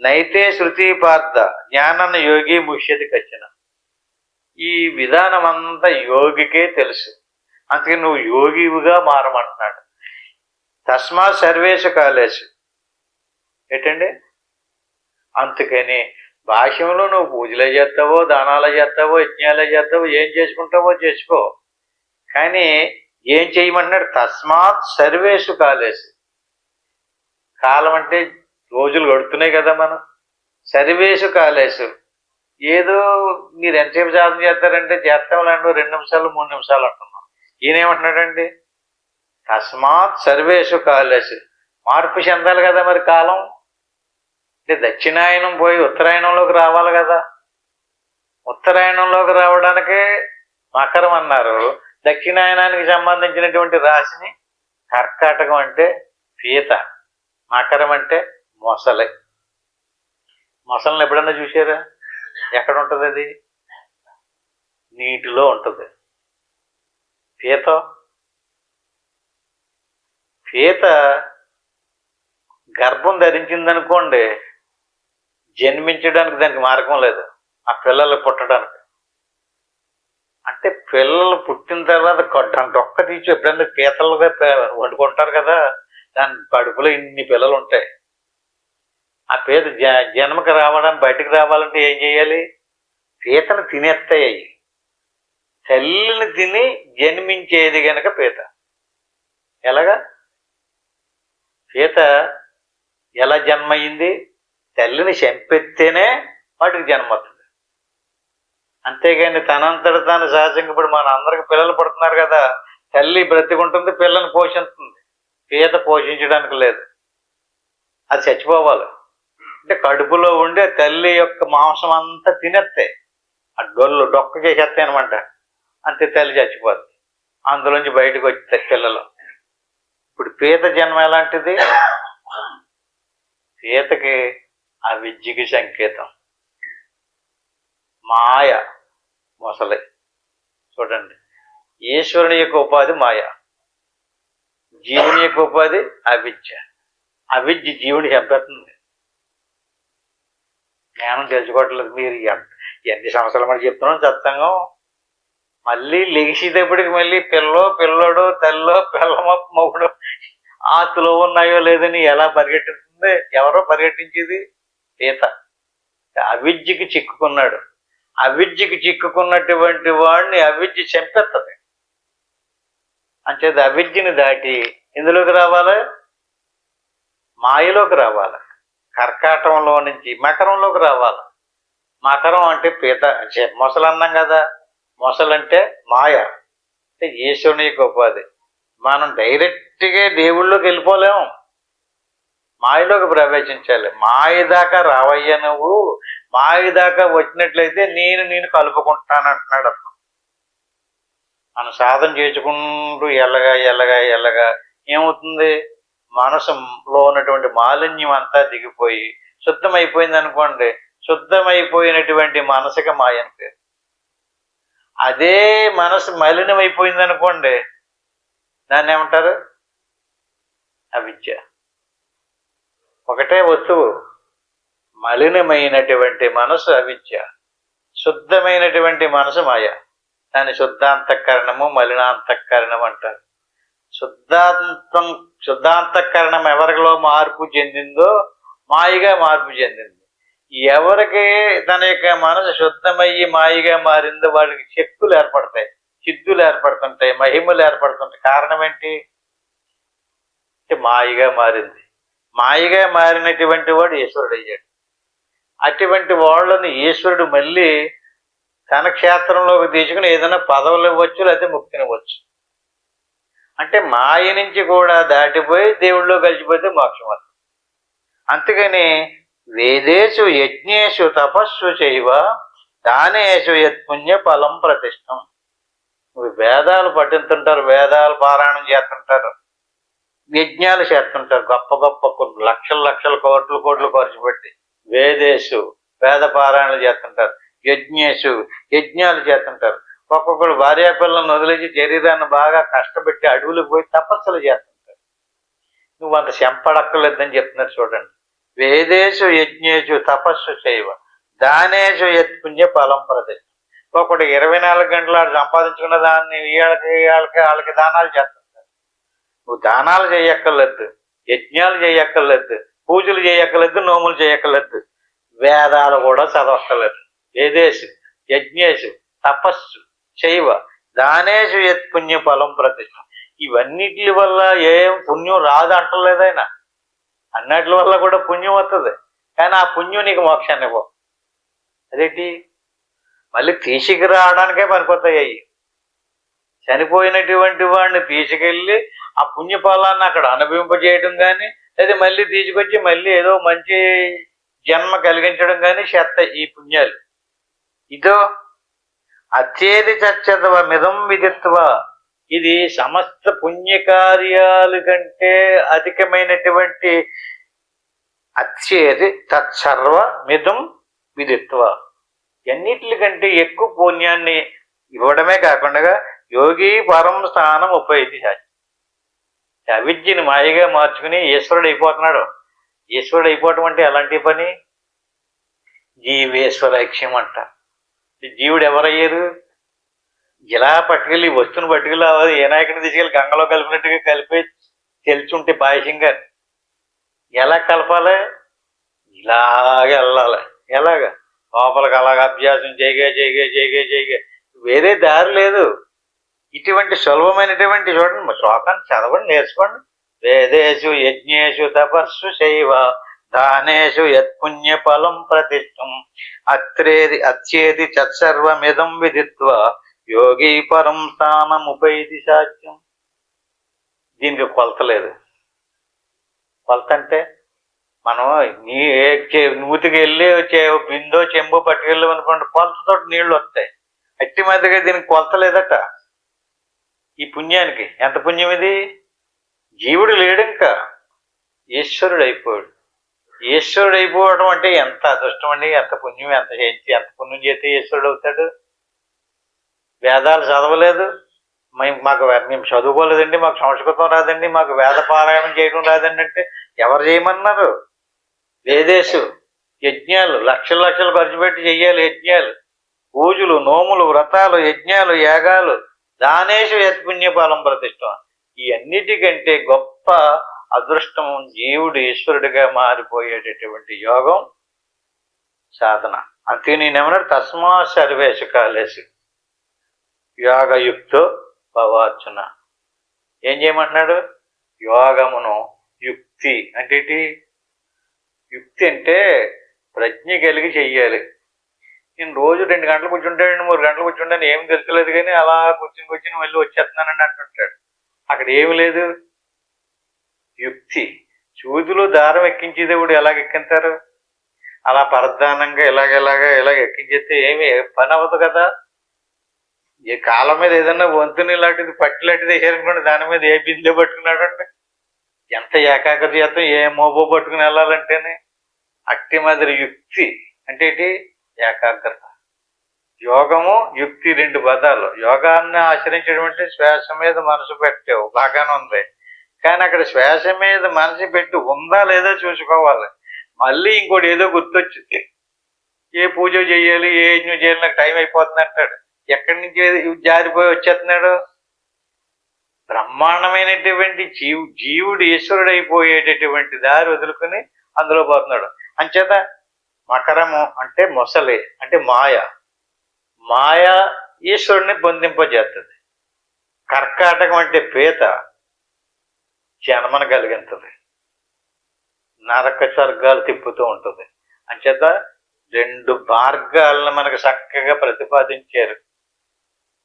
నైతే శృతి పార్థ జ్ఞానాన్ని యోగి ముష్యతి కచ్చిన. ఈ విధానం అంతా యోగికే తెలుసు. అందుకే నువ్వు యోగివిగా మారమంటున్నాడు. తస్మాత్ సర్వేషు కాలేషు. ఏంటండి? అందుకని భాష్యంలో నువ్వు పూజలే చేస్తావో, దానాలే చేస్తావో, యజ్ఞాలే చేస్తావో, ఏం చేసుకుంటావో చేసుకో. కానీ ఏం చేయమంటున్నాడు? తస్మాత్ సర్వేషు కాలేషు. కాలం అంటే రోజులు గడుతున్నాయి కదా మనం. సర్వేషు కాలేషు ఏదో మీరు ఎంతసేపు సాధన చేస్తారంటే చేస్తాంలేండి 2 నిమిషాలు 3 నిమిషాలు అంటున్నాం. ఈయనేమంటున్నాడండి, తస్మాత్ సర్వేషు కాలేషు. మార్పు చెందాలి కదా మరి కాలం. అంటే దక్షిణాయనం పోయి ఉత్తరాయణంలోకి రావాలి కదా. ఉత్తరాయణంలోకి రావడానికే మకరం అన్నారు. దక్షిణాయనానికి సంబంధించినటువంటి రాశిని కర్కాటకం అంటే పీత, మకరం అంటే మొసలి. మొసలిని ఎప్పుడన్నా చూసారా? ఎక్కడ ఉంటుంది అది? నీటిలో ఉంటుంది. పీత గర్భం ధరించిందనుకోండి, జన్మించడానికి దానికి మార్గం లేదు. ఆ పిల్లలు పుట్టడానికి అంటే పిల్లలు పుట్టిన తర్వాత డొక్క తీసి ఎప్పుడైనా పీతలుగా వండుకుంటారు కదా, దాని కడుపులో ఇన్ని పిల్లలు ఉంటాయి. ఆ పీత జన్మకి రావడానికి బయటకు రావాలంటే ఏం చేయాలి? పీతను తినేస్తాయి. తల్లిని తిని జన్మించేది గనక పీత. ఎలాగా? పీత ఎలా జన్మ అయింది? తల్లిని చంపెత్తేనే వాటికి జన్మ వస్తుంది. అంతేగాని తనంతట తాను సహజంగా ఇప్పుడు మన అందరికి పిల్లలు పడుతున్నారు కదా, తల్లి బ్రతికుంటుంది, పిల్లని పోషిస్తుంది. పీత పోషించడానికి లేదు, అది చచ్చిపోవాలి. అంటే కడుపులో ఉండే తల్లి యొక్క మాంసం అంతా తినేస్తాయి, ఆ డొక్క చేసేస్తాయి అనమాట. అంతే, తల్లి చచ్చిపోద్ది, అందులోంచి బయటకు వచ్చేస్తాయి పిల్లలు. ఇప్పుడు పీత జన్మ ఎలాంటిది? పీతకి అవిద్యకి సంకేతం. మాయ మొసలి. చూడండి, ఈశ్వరుని యొక్క ఉపాధి మాయ, జీవుని యొక్క ఉపాధి అవిద్య. అవిద్య జీవుని చంపేస్తుంది. జ్ఞానం తెలుసుకోవట్లేదు. మీరు ఎన్ని సంవత్సరాలు మరి చెప్తున్నాం సత్సంగం. మళ్ళీ లెగిసేటప్పటికి మళ్ళీ పిల్లోడు తల్లో పిల్లమో మొగుడు ఆస్తులో ఉన్నాయో లేదని ఎలా పరిగెట్టిస్తుంది? ఎవరో పరిగెట్టించేది పీత. అవిద్యకి చిక్కుకున్నాడు. అవిద్యకి చిక్కుకున్నటువంటి వాడిని అవిద్య చంపేస్తుంది. అంచేది అవిద్యని దాటి ఇందులోకి రావాలి, మాయలోకి రావాలి. కర్కాటంలో నుంచి మకరంలోకి రావాలి. మకరం అంటే పీత, మొసలు అన్నాం కదా. మొసలంటే మాయ, అంటే ఈశ్వరుని యొక్క ఉపాధి. మనం డైరెక్ట్గా దేవుళ్ళలోకి వెళ్ళిపోలేము, మాయలోకి ప్రవేశించాలి. మాయ దాకా రావయ్యా నువ్వు. మాయ దాకా వచ్చినట్లయితే నేను కలుపుకుంటానంటున్నాడు అతను. మనం సాధన చేసుకుంటూ ఎల్లగా ఏమవుతుంది? మనసులో ఉన్నటువంటి మాలిన్యం అంతా దిగిపోయి శుద్ధమైపోయింది అనుకోండి. శుద్ధమైపోయినటువంటి మనసుకి మాయ అని పేరు. అదే మనసు మలినమైపోయింది అనుకోండి, దాన్ని ఏమంటారు? అవిద్య. ఒకటే వస్తువు, మలినమైనటువంటి మనసు అవిద్య, శుద్ధమైనటువంటి మనసు మాయ. దాని శుద్ధాంతఃకరణము మలినాంతఃకరణం అంటారు. శుద్ధాంతఃకరణం ఎవరిలో మార్పు చెందిందో మాయగా మార్పు చెందింది. ఎవరికి తన యొక్క మనసు శుద్ధమయ్యి మాయగా మారిందో వాడికి శక్తులు ఏర్పడతాయి, సిద్ధులు ఏర్పడుతుంటాయి, మహిమలు ఏర్పడుతుంటాయి. కారణం ఏంటి? మాయగా మారింది. మాయగా మారినటువంటి వాడు ఈశ్వరుడు అయ్యాడు. అటువంటి వాళ్ళని ఈశ్వరుడు మళ్ళీ తన క్షేత్రంలోకి తీసుకుని ఏదైనా పదవులు ఇవ్వచ్చు, లేకపోతే ముక్తినివ్వచ్చు. అంటే మాయ నుంచి కూడా దాటిపోయి దేవుళ్ళలో కలిసిపోతే మోక్షం వస్తుంది. అందుకని వేదేషు యజ్ఞేషు తపస్సు చేయవ దానేషు యత్పుణ్య ఫలం ప్రతిష్టం. వేదాలు పఠిస్తుంటారు, వేదాలు పారాయణం చేస్తుంటారు, యజ్ఞాలు చేస్తుంటారు. గొప్ప గొప్ప లక్షల కోట్లు ఖర్చు పెట్టి వేదేషు వేద పారాయణలు చేస్తుంటారు, యజ్ఞేషు యజ్ఞాలు చేస్తుంటారు. ఒక్కొక్కరు భార్యాపిల్లలను వదిలేసి శరీరాన్ని బాగా కష్టపెట్టి అడవులకు పోయి తపస్సులు చేస్తుంటారు. నువ్వు అంత చెంపడక్కర్లేదని చెప్తున్నారు. చూడండి, వేదేషు యజ్ఞేషు తపస్సు చేయవ దానేషు యత్పుణ్య ఫలం ప్రతిష్ట. ఒకటి 24 గంటలు సంపాదించుకున్న దాన్ని వాళ్ళకి దానాలు చేస్తుంటారు. నువ్వు దానాలు చేయక్కర్లేదు, యజ్ఞాలు చేయక్కర్లేదు, పూజలు చేయక్కర్లేదు, నోములు చేయక్కర్లేదు, వేదాలు కూడా చదవక్కర్లేదు. వేదేషు యజ్ఞేషు తపస్సు చేయవ దానేషు యత్పుణ్య ఫలం ప్రతిష్ట. ఇవన్నిటి వల్ల ఏం పుణ్యం రాదు అంటలేదైనా. అన్నిటి వల్ల కూడా పుణ్యం వస్తుంది, కానీ ఆ పుణ్యం నీకు మోక్షాన్ని ఇవ్వవు. అదేంటి? మళ్ళీ తీసుకురావడానికే పనికొస్తాయి అవి. చనిపోయినటువంటి వాడిని తీసుకెళ్ళి ఆ పుణ్యఫలాన్ని అక్కడ అనుభవింపజేయడం కానీ, లేదా మళ్ళీ తీసుకొచ్చి మళ్ళీ ఏదో మంచి జన్మ కలిగించడం కానీ చేస్తాయి ఈ పుణ్యాలు. ఇదో అచ్చేది చచ్చదవ మిదం విదిత్వ, ఇది సమస్త పుణ్యకార్యాలు కంటే అధికమైనటువంటి అచ్చేది తత్సర్వ మిదం విదిత్వ, ఎన్నిటికంటే ఎక్కువ పుణ్యాన్ని ఇవ్వడమే కాకుండా యోగి పరం స్థానం ఉపైతి సాధ్యం. అవిద్యని మాయగా మార్చుకుని ఈశ్వరుడు అయిపోతున్నాడు. ఈశ్వరుడు అయిపోవటం అంటే ఎలాంటి పని? జీవేశ్వరైక్ష్యం అంట. జీవుడు ఎవరయ్యారు? ఇలా పట్టుకెళ్ళి వస్తువుని పట్టుకెళ్ళి ఏ నాయకుని తీసుకెళ్ళి గంగలో కలిపినట్టుగా కలిపి తెలుసుంటే పాయసంగా ఎలా కలపాలి? ఇలాగే వెళ్ళాలి. ఎలాగా? లోపలికి అలాగ అభ్యాసం చేయగా వేరే దారి లేదు. ఇటువంటి సులభమైనటువంటి చూడండి, శ్లోకాన్ని చదవండి, నేర్చుకోండి. వేదేషు యజ్ఞేషు తపస్సు శైవ దానేషు యత్పుణ్య ఫలం ప్రతిష్టం అచ్చేది చత్సర్వమిదం విదిత్వ యోగి పరం స్థానముపైతి సాధ్యం. దీనికి కొలత లేదు. కొలత అంటే మనం నూతికి వెళ్ళి బిందో చెంబు పట్టుకెళ్ళి అనుకోండి, కొలతతో నీళ్లు వస్తాయి. అట్టి మాదిరిగా దీనికి కొలత లేదట. ఈ పుణ్యానికి ఎంత పుణ్యం ఇది? జీవుడు లేడు, ఇంకా ఈశ్వరుడు అయిపోయాడు. ఈశ్వరుడు అయిపోవడం అంటే ఎంత అదృష్టం అండి! ఎంత పుణ్యం, ఎంత పుణ్యం చేస్తే ఈశ్వరుడు అవుతాడు. వేదాలు చదవలేదు, మేము చదువుకోలేదండి, మాకు సంస్కృతం రాదండి, మాకు వేద పారాయణం చేయడం రాదండి అంటే ఎవరు చేయమన్నారు? వేదేశు యజ్ఞాలు లక్షలు ఖర్చు పెట్టి చెయ్యాలి. యజ్ఞాలు, పూజలు, నోములు, వ్రతాలు, యజ్ఞాలు, యాగాలు, దానేషు యత్పుణ్యఫలం ప్రతిష్టం. ఈ అన్నిటికంటే గొప్ప అదృష్టం జీవుడు ఈశ్వరుడిగా మారిపోయేటటువంటి యోగం, సాధన. అంతే నేనేమన్నాడు? తస్మా సర్వేషు కాలేషు యోగయుక్తో భవార్జున. ఏం చేయమంటున్నాడు? యోగమును యుక్తి అంటే ఏంటి? యుక్తి అంటే ప్రజ్ఞ కలిగి చెయ్యాలి. నేను రోజు 2 గంటలు కూర్చుంటాడండి, 3 గంటలు కూర్చుంటాను, ఏం తెలుసుకోలేదు కానీ అలా కూర్చుని మళ్ళీ వచ్చేస్తున్నానని అంటుంటాడు. అక్కడ ఏమి లేదు. యుక్తి. చూదులో దారం ఎక్కించే దేవుడు ఎలాగ ఎక్కింతారు? అలా పరధ్యానంగా ఇలాగ ఎక్కించేస్తే ఏమి పని అవ్వదు కదా. ఏ కాలం మీద ఏదన్నా వంతుని లాంటిది పట్టి లాంటిది వేసారనుకోండి, దాని మీద ఏ బిందె పట్టుకున్నాడు అంటే ఎంత ఏకాగ్రత, ఏ మోబో పట్టుకుని వెళ్ళాలంటేనే. అట్టి మాదిరి యుక్తి అంటే ఏంటి? ఏకాగ్రత. యోగము యుక్తి 2 పదాలు. యోగాన్ని ఆచరించడం అంటే శ్వాస మీద మనసు పెట్టావు, బాగానే ఉంది. కానీ అక్కడ శ్వాస మీద మనసు పెట్టి ఉందా లేదా చూసుకోవాలి. మళ్ళీ ఇంకోటి ఏదో గుర్తొచ్చింది, ఏ పూజ చేయాలి, ఏ యజ్ఞం చేయాలి, నాకు టైం అయిపోతుంది అంటాడు. ఎక్కడి నుంచి జారిపోయి వచ్చేస్తున్నాడు? బ్రహ్మాండమైనటువంటి జీవుడు ఈశ్వరుడు అయిపోయేటటువంటి దారి వదులుకొని అందులో పోతున్నాడు. అంచేత మకరము అంటే మొసలి అంటే మాయ ఈశ్వరుడిని పొందింపజేస్తుంది. కర్కాటకం అంటే పీత జన్మను కలిగింతుంది, నరక స్వర్గాలు తిప్పుతూ ఉంటుంది. అంచేత 2 మార్గాలను మనకు చక్కగా ప్రతిపాదించారు.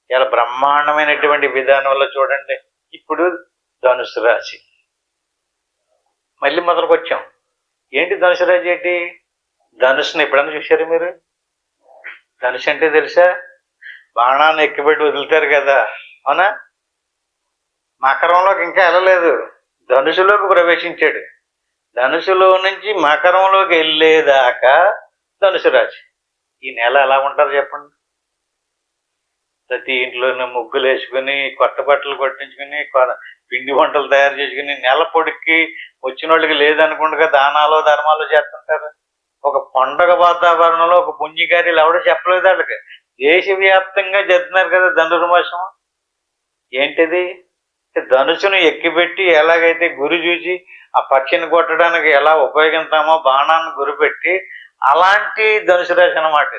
ఇలా బ్రహ్మాండమైనటువంటి విధానంలో చూడండి. ఇప్పుడు ధనుసు రాశి మళ్ళీ మొదలుకు వచ్చాం. ఏంటి ధనుసు రాశి? ఏంటి ధనుసుని ఎప్పుడన్నా చూశారు మీరు? ధనుసు అంటే తెలుసా? బాణాన్ని ఎక్కిపెట్టి వదులుతారు కదా, అవునా? మకరంలోకి ఇంకా వెళ్ళలేదు, ధనుసులోకి ప్రవేశించాడు. ధనుసులో నుంచి మకరంలోకి వెళ్ళేదాకా ధనుసు రాశి. ఈ నెల ఎలా ఉంటారు చెప్పండి? ప్రతి ఇంట్లోనే ముగ్గులు వేసుకుని, కొత్త బట్టలు కొట్టించుకుని, పిండి వంటలు తయారు చేసుకుని, నెల పొడికి వచ్చిన వాళ్ళకి లేదనుకుండగా దానాలు ధర్మాలు చేస్తుంటారు. ఒక పండగ వాతావరణంలో ఒక పుణ్యకార్యాలు ఎవడో చెప్పలేదు వాళ్ళకి. దేశవ్యాప్తంగా జరుగుతున్నారు కదా ధనుర్మాసం. ఏంటిది? ధనుసును ఎక్కిపెట్టి ఎలాగైతే గురి చూసి ఆ పక్షిని కొట్టడానికి ఎలా ఉపయోగిస్తామో బాణాన్ని గురిపెట్టి, అలాంటి ధనుసు రాశి అన్నమాట.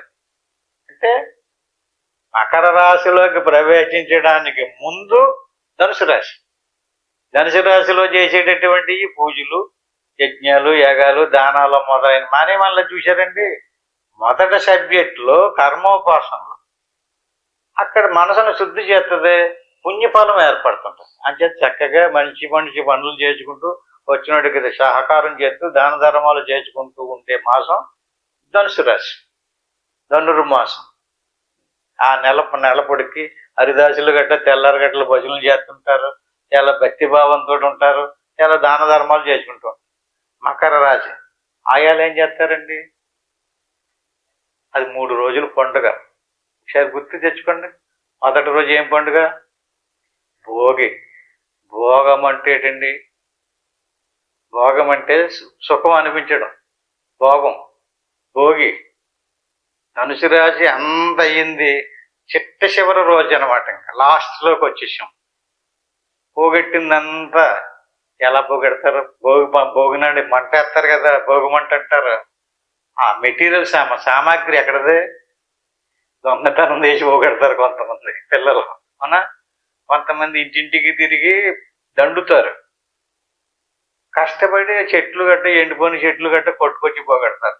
అంటే మకర రాశిలోకి ప్రవేశించడానికి ముందు ధనుసు రాశి. ధనుసు రాశిలో చేసేటటువంటి పూజలు, యజ్ఞాలు, యాగాలు, దానాలు మొదలైన మనలో చూశారండి. మొదటి సబ్జెక్టులో కర్మోపాసనలు, అక్కడ మనసును శుద్ధి చేస్తుంది, పుణ్యఫలం ఏర్పడుతుంటుంది. అంచేత చక్కగా మంచి మంచి పనులు చేసుకుంటూ వచ్చినోడికి సహకారం చేస్తూ దాన ధర్మాలు చేసుకుంటూ ఉండే మాసం ధనుసు రాశి, ధనుర్మాసం. ఆ నెల పొడికి హరిదాసులు గట్ట తెల్లారి గట్టలు భజనలు చేస్తుంటారు, చాలా భక్తిభావంతో ఉంటారు, చాలా దాన ధర్మాలు చేసుకుంటూ ఉంటారు. మకర రాశి ఆయాలు ఏం చేస్తారండి? అది 3 రోజులు పండుగ. ఒకసారి గుర్తు తెచ్చుకోండి. మొదటి రోజు ఏం పండుగ? భోగి. భోగం అంటే ఏంటండి? భోగం అంటే సుఖం అనిపించడం, భోగం. భోగి. ధనుసు రాశి అంత అయ్యింది, చిట్ట చివరి రోజు అనమాట. ఇంకా లాస్ట్లోకి వచ్చేసాం. పోగొట్టిందంతా ఎలా పోగొడతారు? భోగినాడు మంట వేస్తారు కదా, భోగి మంట అంటారు. ఆ మెటీరియల్ సామాగ్రి ఎక్కడది? దొంగతనం చేసి పోగొడతారు కొంతమంది పిల్లలు. అవునా? కొంతమంది ఇంటింటికి తిరిగి దండుతారు. కష్టపడి చెట్లు గట్ట, ఎండిపోయిన చెట్లు గట్ట కొట్టుకొచ్చి పోగొడతారు.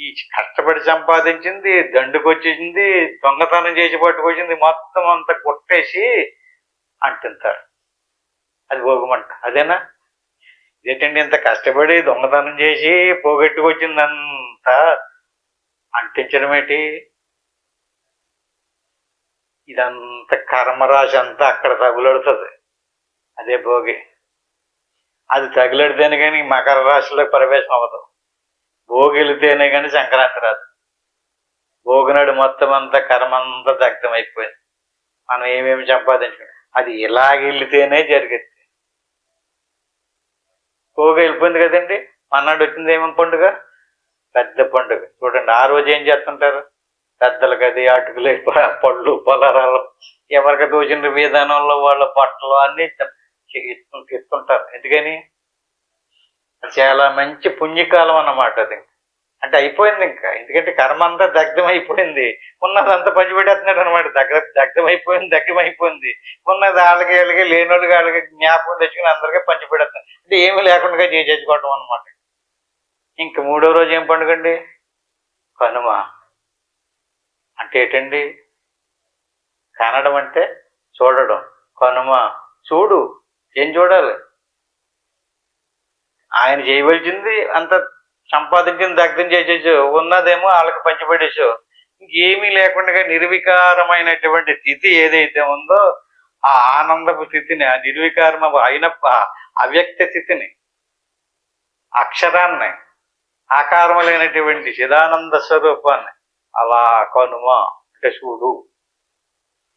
ఈ కష్టపడి సంపాదించింది దండుకొచ్చేసింది, దొంగతనం చేసి పట్టుకొచ్చింది మొత్తం అంతా కొట్టేసి అంటుంటారు. అది భోగమంట. అదేనా? ఇదేంటండి ఇంత కష్టపడి దొంగతనం చేసి పోగొట్టుకొచ్చిందంతా అంటించడం ఏంటి? ఇదంతా కర్మరాశి అంతా అక్కడ తగులడుతుంది. అదే భోగి. అది తగిలడితేనే కానీ మకర రాశిలో ప్రవేశం అవ్వదు. భోగి వెళితేనే కానీ సంక్రాంతి రాదు. భోగినాడు మొత్తం అంతా కర్మ అంతా దగ్ధమైపోయింది. మనం ఏమేమి సంపాదించుకుంటాం అది ఇలాగెళ్తేనే జరిగింది. భోగి వెళ్ళిపోయింది కదండి, అన్నాడు వచ్చింది ఏమేమి పండుగ? పెద్ద పండుగ. చూడండి, ఆ రోజు ఏం చేస్తుంటారు? పెద్దలకు అది అటుకులు, పళ్ళు, పొలారాలు, ఎవరికి దోచిన విధానంలో వాళ్ళ బట్టలు అన్ని ఇస్తుంటారు. ఎందుకని? చాలా మంచి పుణ్యకాలం అన్నమాట అది. అంటే అయిపోయింది ఇంకా. ఎందుకంటే కర్మ అంతా దగ్ధం అయిపోయింది, ఉన్నదంతా పంచిపెట్టేస్తున్నాడు అనమాట. దగ్ధమైపోయింది. ఉన్నది వాళ్ళకి వీళ్ళకి, లేనోళ్ళకి వాళ్ళకి జ్ఞాపకం తెచ్చుకుని అందరికీ పంచిపెట్టేస్తున్నాడు. అంటే ఏమి లేకుండా చేసేసుకోవటం అనమాట. ఇంక 3వ రోజు ఏం పండుగండి? కనుమ. అంటే ఏంటండి? కనడం అంటే చూడడం. కనుమ. చూడు. ఏం చూడాలి? ఆయన చేయవలసింది అంత సంపాదించింది దగ్ధం చేసేసు, ఉన్నదేమో వాళ్ళకి పంచిపెట్టేసు. ఇంకేమీ లేకుండా నిర్వికారమైనటువంటి స్థితి ఏదైతే ఉందో ఆ ఆనందపు స్థితిని, ఆ నిర్వికారమ అయిన అవ్యక్త స్థితిని, అక్షరాన్ని, ఆకారం లేనటువంటి చిదానంద స్వరూపాన్ని అలా కనుమ అంటే చూడు.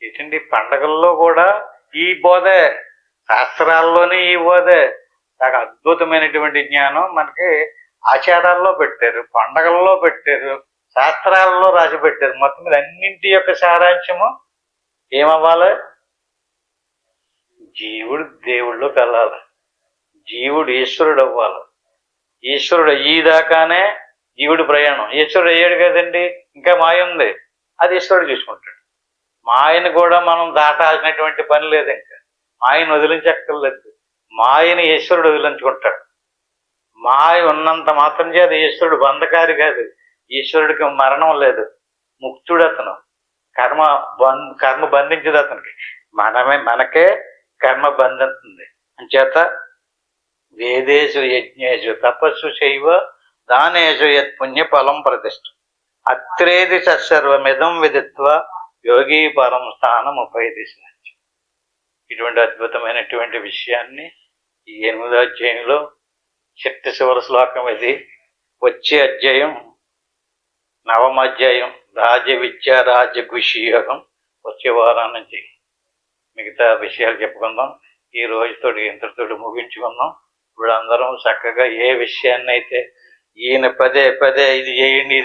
ఏంటండి? పండగల్లో కూడా ఈ బోధే, శాస్త్రాల్లోనే ఈ బోధే. నాకు అద్భుతమైనటువంటి జ్ఞానం మనకి ఆచారాల్లో పెట్టారు, పండగల్లో పెట్టారు, శాస్త్రాలలో రాసి పెట్టారు. మొత్తం మీద అన్నింటి యొక్క సారాంశము ఏమవ్వాలి? జీవుడు దేవుళ్ళు కలాలి, జీవుడు ఈశ్వరుడు అవ్వాలి. ఈశ్వరుడు అయ్యేదాకానే జీవుడు ప్రయాణం. ఈశ్వరుడు అయ్యాడు కదండి, ఇంకా మాయ ఉంది, అది ఈశ్వరుడు చూసుకుంటాడు. మాయను కూడా మనం దాటాల్సినటువంటి పని లేదు. ఇంకా మాయను వదిలించక్కర్లేదు, మాయని ఈశ్వరుడు వదిలించుకుంటాడు. మాయ ఉన్నంత మాత్రం చేత ఈశ్వరుడు బంధకారి కాదు. ఈశ్వరుడికి మరణం లేదు, ముక్తుడు అతను. కర్మ బంధించదు అతనికి. మనకే కర్మ బంధిస్తుంది. అంచేత వేదేషు యజ్ఞేషు తపస్సు శైవ దానేషు యత్ పుణ్య ఫలం ప్రతిష్ఠ అత్రేది సర్వమిదం విదిత్వ యోగి పరం స్థానం ఉపైదిశ. ఇటువంటి అద్భుతమైనటువంటి విషయాన్ని ఈ 8వ అధ్యాయంలో చిట్ట చివరి శ్లోకం ఇది. వచ్చే అధ్యాయం 9వ అధ్యాయం రాజ్య విద్య రాజ్య గుషియోగం. వచ్చే వారం నుంచి మిగతా విషయాలు చెప్పుకుందాం. ఈ రోజుతో ఇంతటితోటి ముగించుకుందాం. ఇప్పుడు అందరం చక్కగా ఏ విషయాన్ని అయితే ఈయన పదే ఇది చేయండి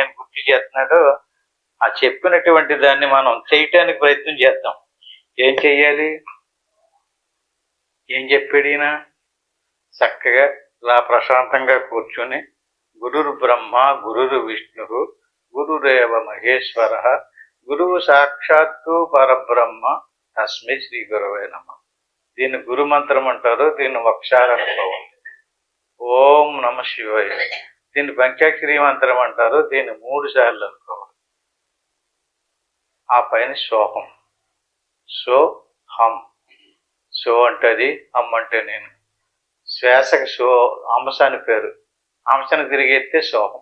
అని గుర్తు చేస్తున్నాడో ఆ చెప్పినటువంటి దాన్ని మనం చేయటానికి ప్రయత్నం చేద్దాం. ఏం చెయ్యాలి? ఏం చెప్పాడు ఈయన? చక్కగా ఇలా ప్రశాంతంగా కూర్చుని గురుర్ బ్రహ్మ గురుర్ విష్ణు గురురేవ మహేశ్వర గురువు సాక్షాత్తు పరబ్రహ్మ తస్మై శ్రీ గురవే నమః. దీన్ని గురు మంత్రం అంటారు. దీన్ని వక్షాలు అనుకోవాలి. ఓం నమ శివాయ. దీన్ని పంచాక్షరి మంత్రం అంటారు. దీన్ని 3 సార్లు అనుకోవాలి. ఆ పైన సోహం. సో హం. సో అంటే అది, హం అంటే నేను. శ్వాసకి సో అంశ అని పేరు. అంశను తిరిగెత్తే సోహం.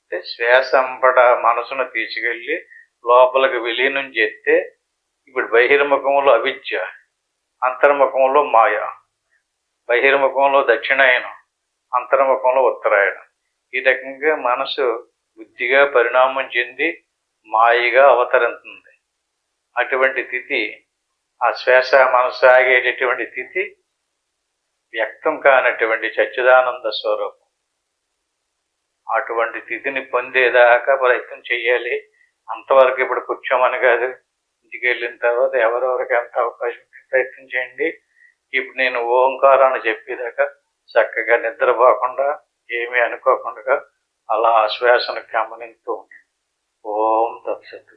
అంటే శ్వాస అంబట మనసును తీసుకెళ్ళి లోపలికి విలీనం చేస్తే ఇప్పుడు బహిర్ముఖంలో అవిద్య, అంతర్ముఖంలో మాయ. బహిర్ముఖంలో దక్షిణాయనం, అంతర్ముఖంలో ఉత్తరాయణం. ఈ రకంగా మనసు బుద్ధిగా పరిణామం చెంది మాయగా అవతరిస్తుంది. అటువంటి తిథి, ఆ శ్వాస మనసు ఆగేటటువంటి తిథి వ్యక్తం కానటువంటి సచ్చిదానంద స్వరూపం. అటువంటి తిథిని పొందేదాకా ప్రయత్నం చెయ్యాలి. అంతవరకు ఇప్పుడు కూర్చోమని కాదు, ఇంటికి వెళ్ళిన తర్వాత ఎవరెవరికి ఎంత అవకాశం ప్రయత్నం చేయండి. ఇప్పుడు నేను ఓంకారాన్ని చెప్పేదాకా చక్కగా నిద్రపోకుండా ఏమీ అనుకోకుండా అలా శ్వాసను గమనిస్తూ ఉంటాను. ఓం తత్సత్.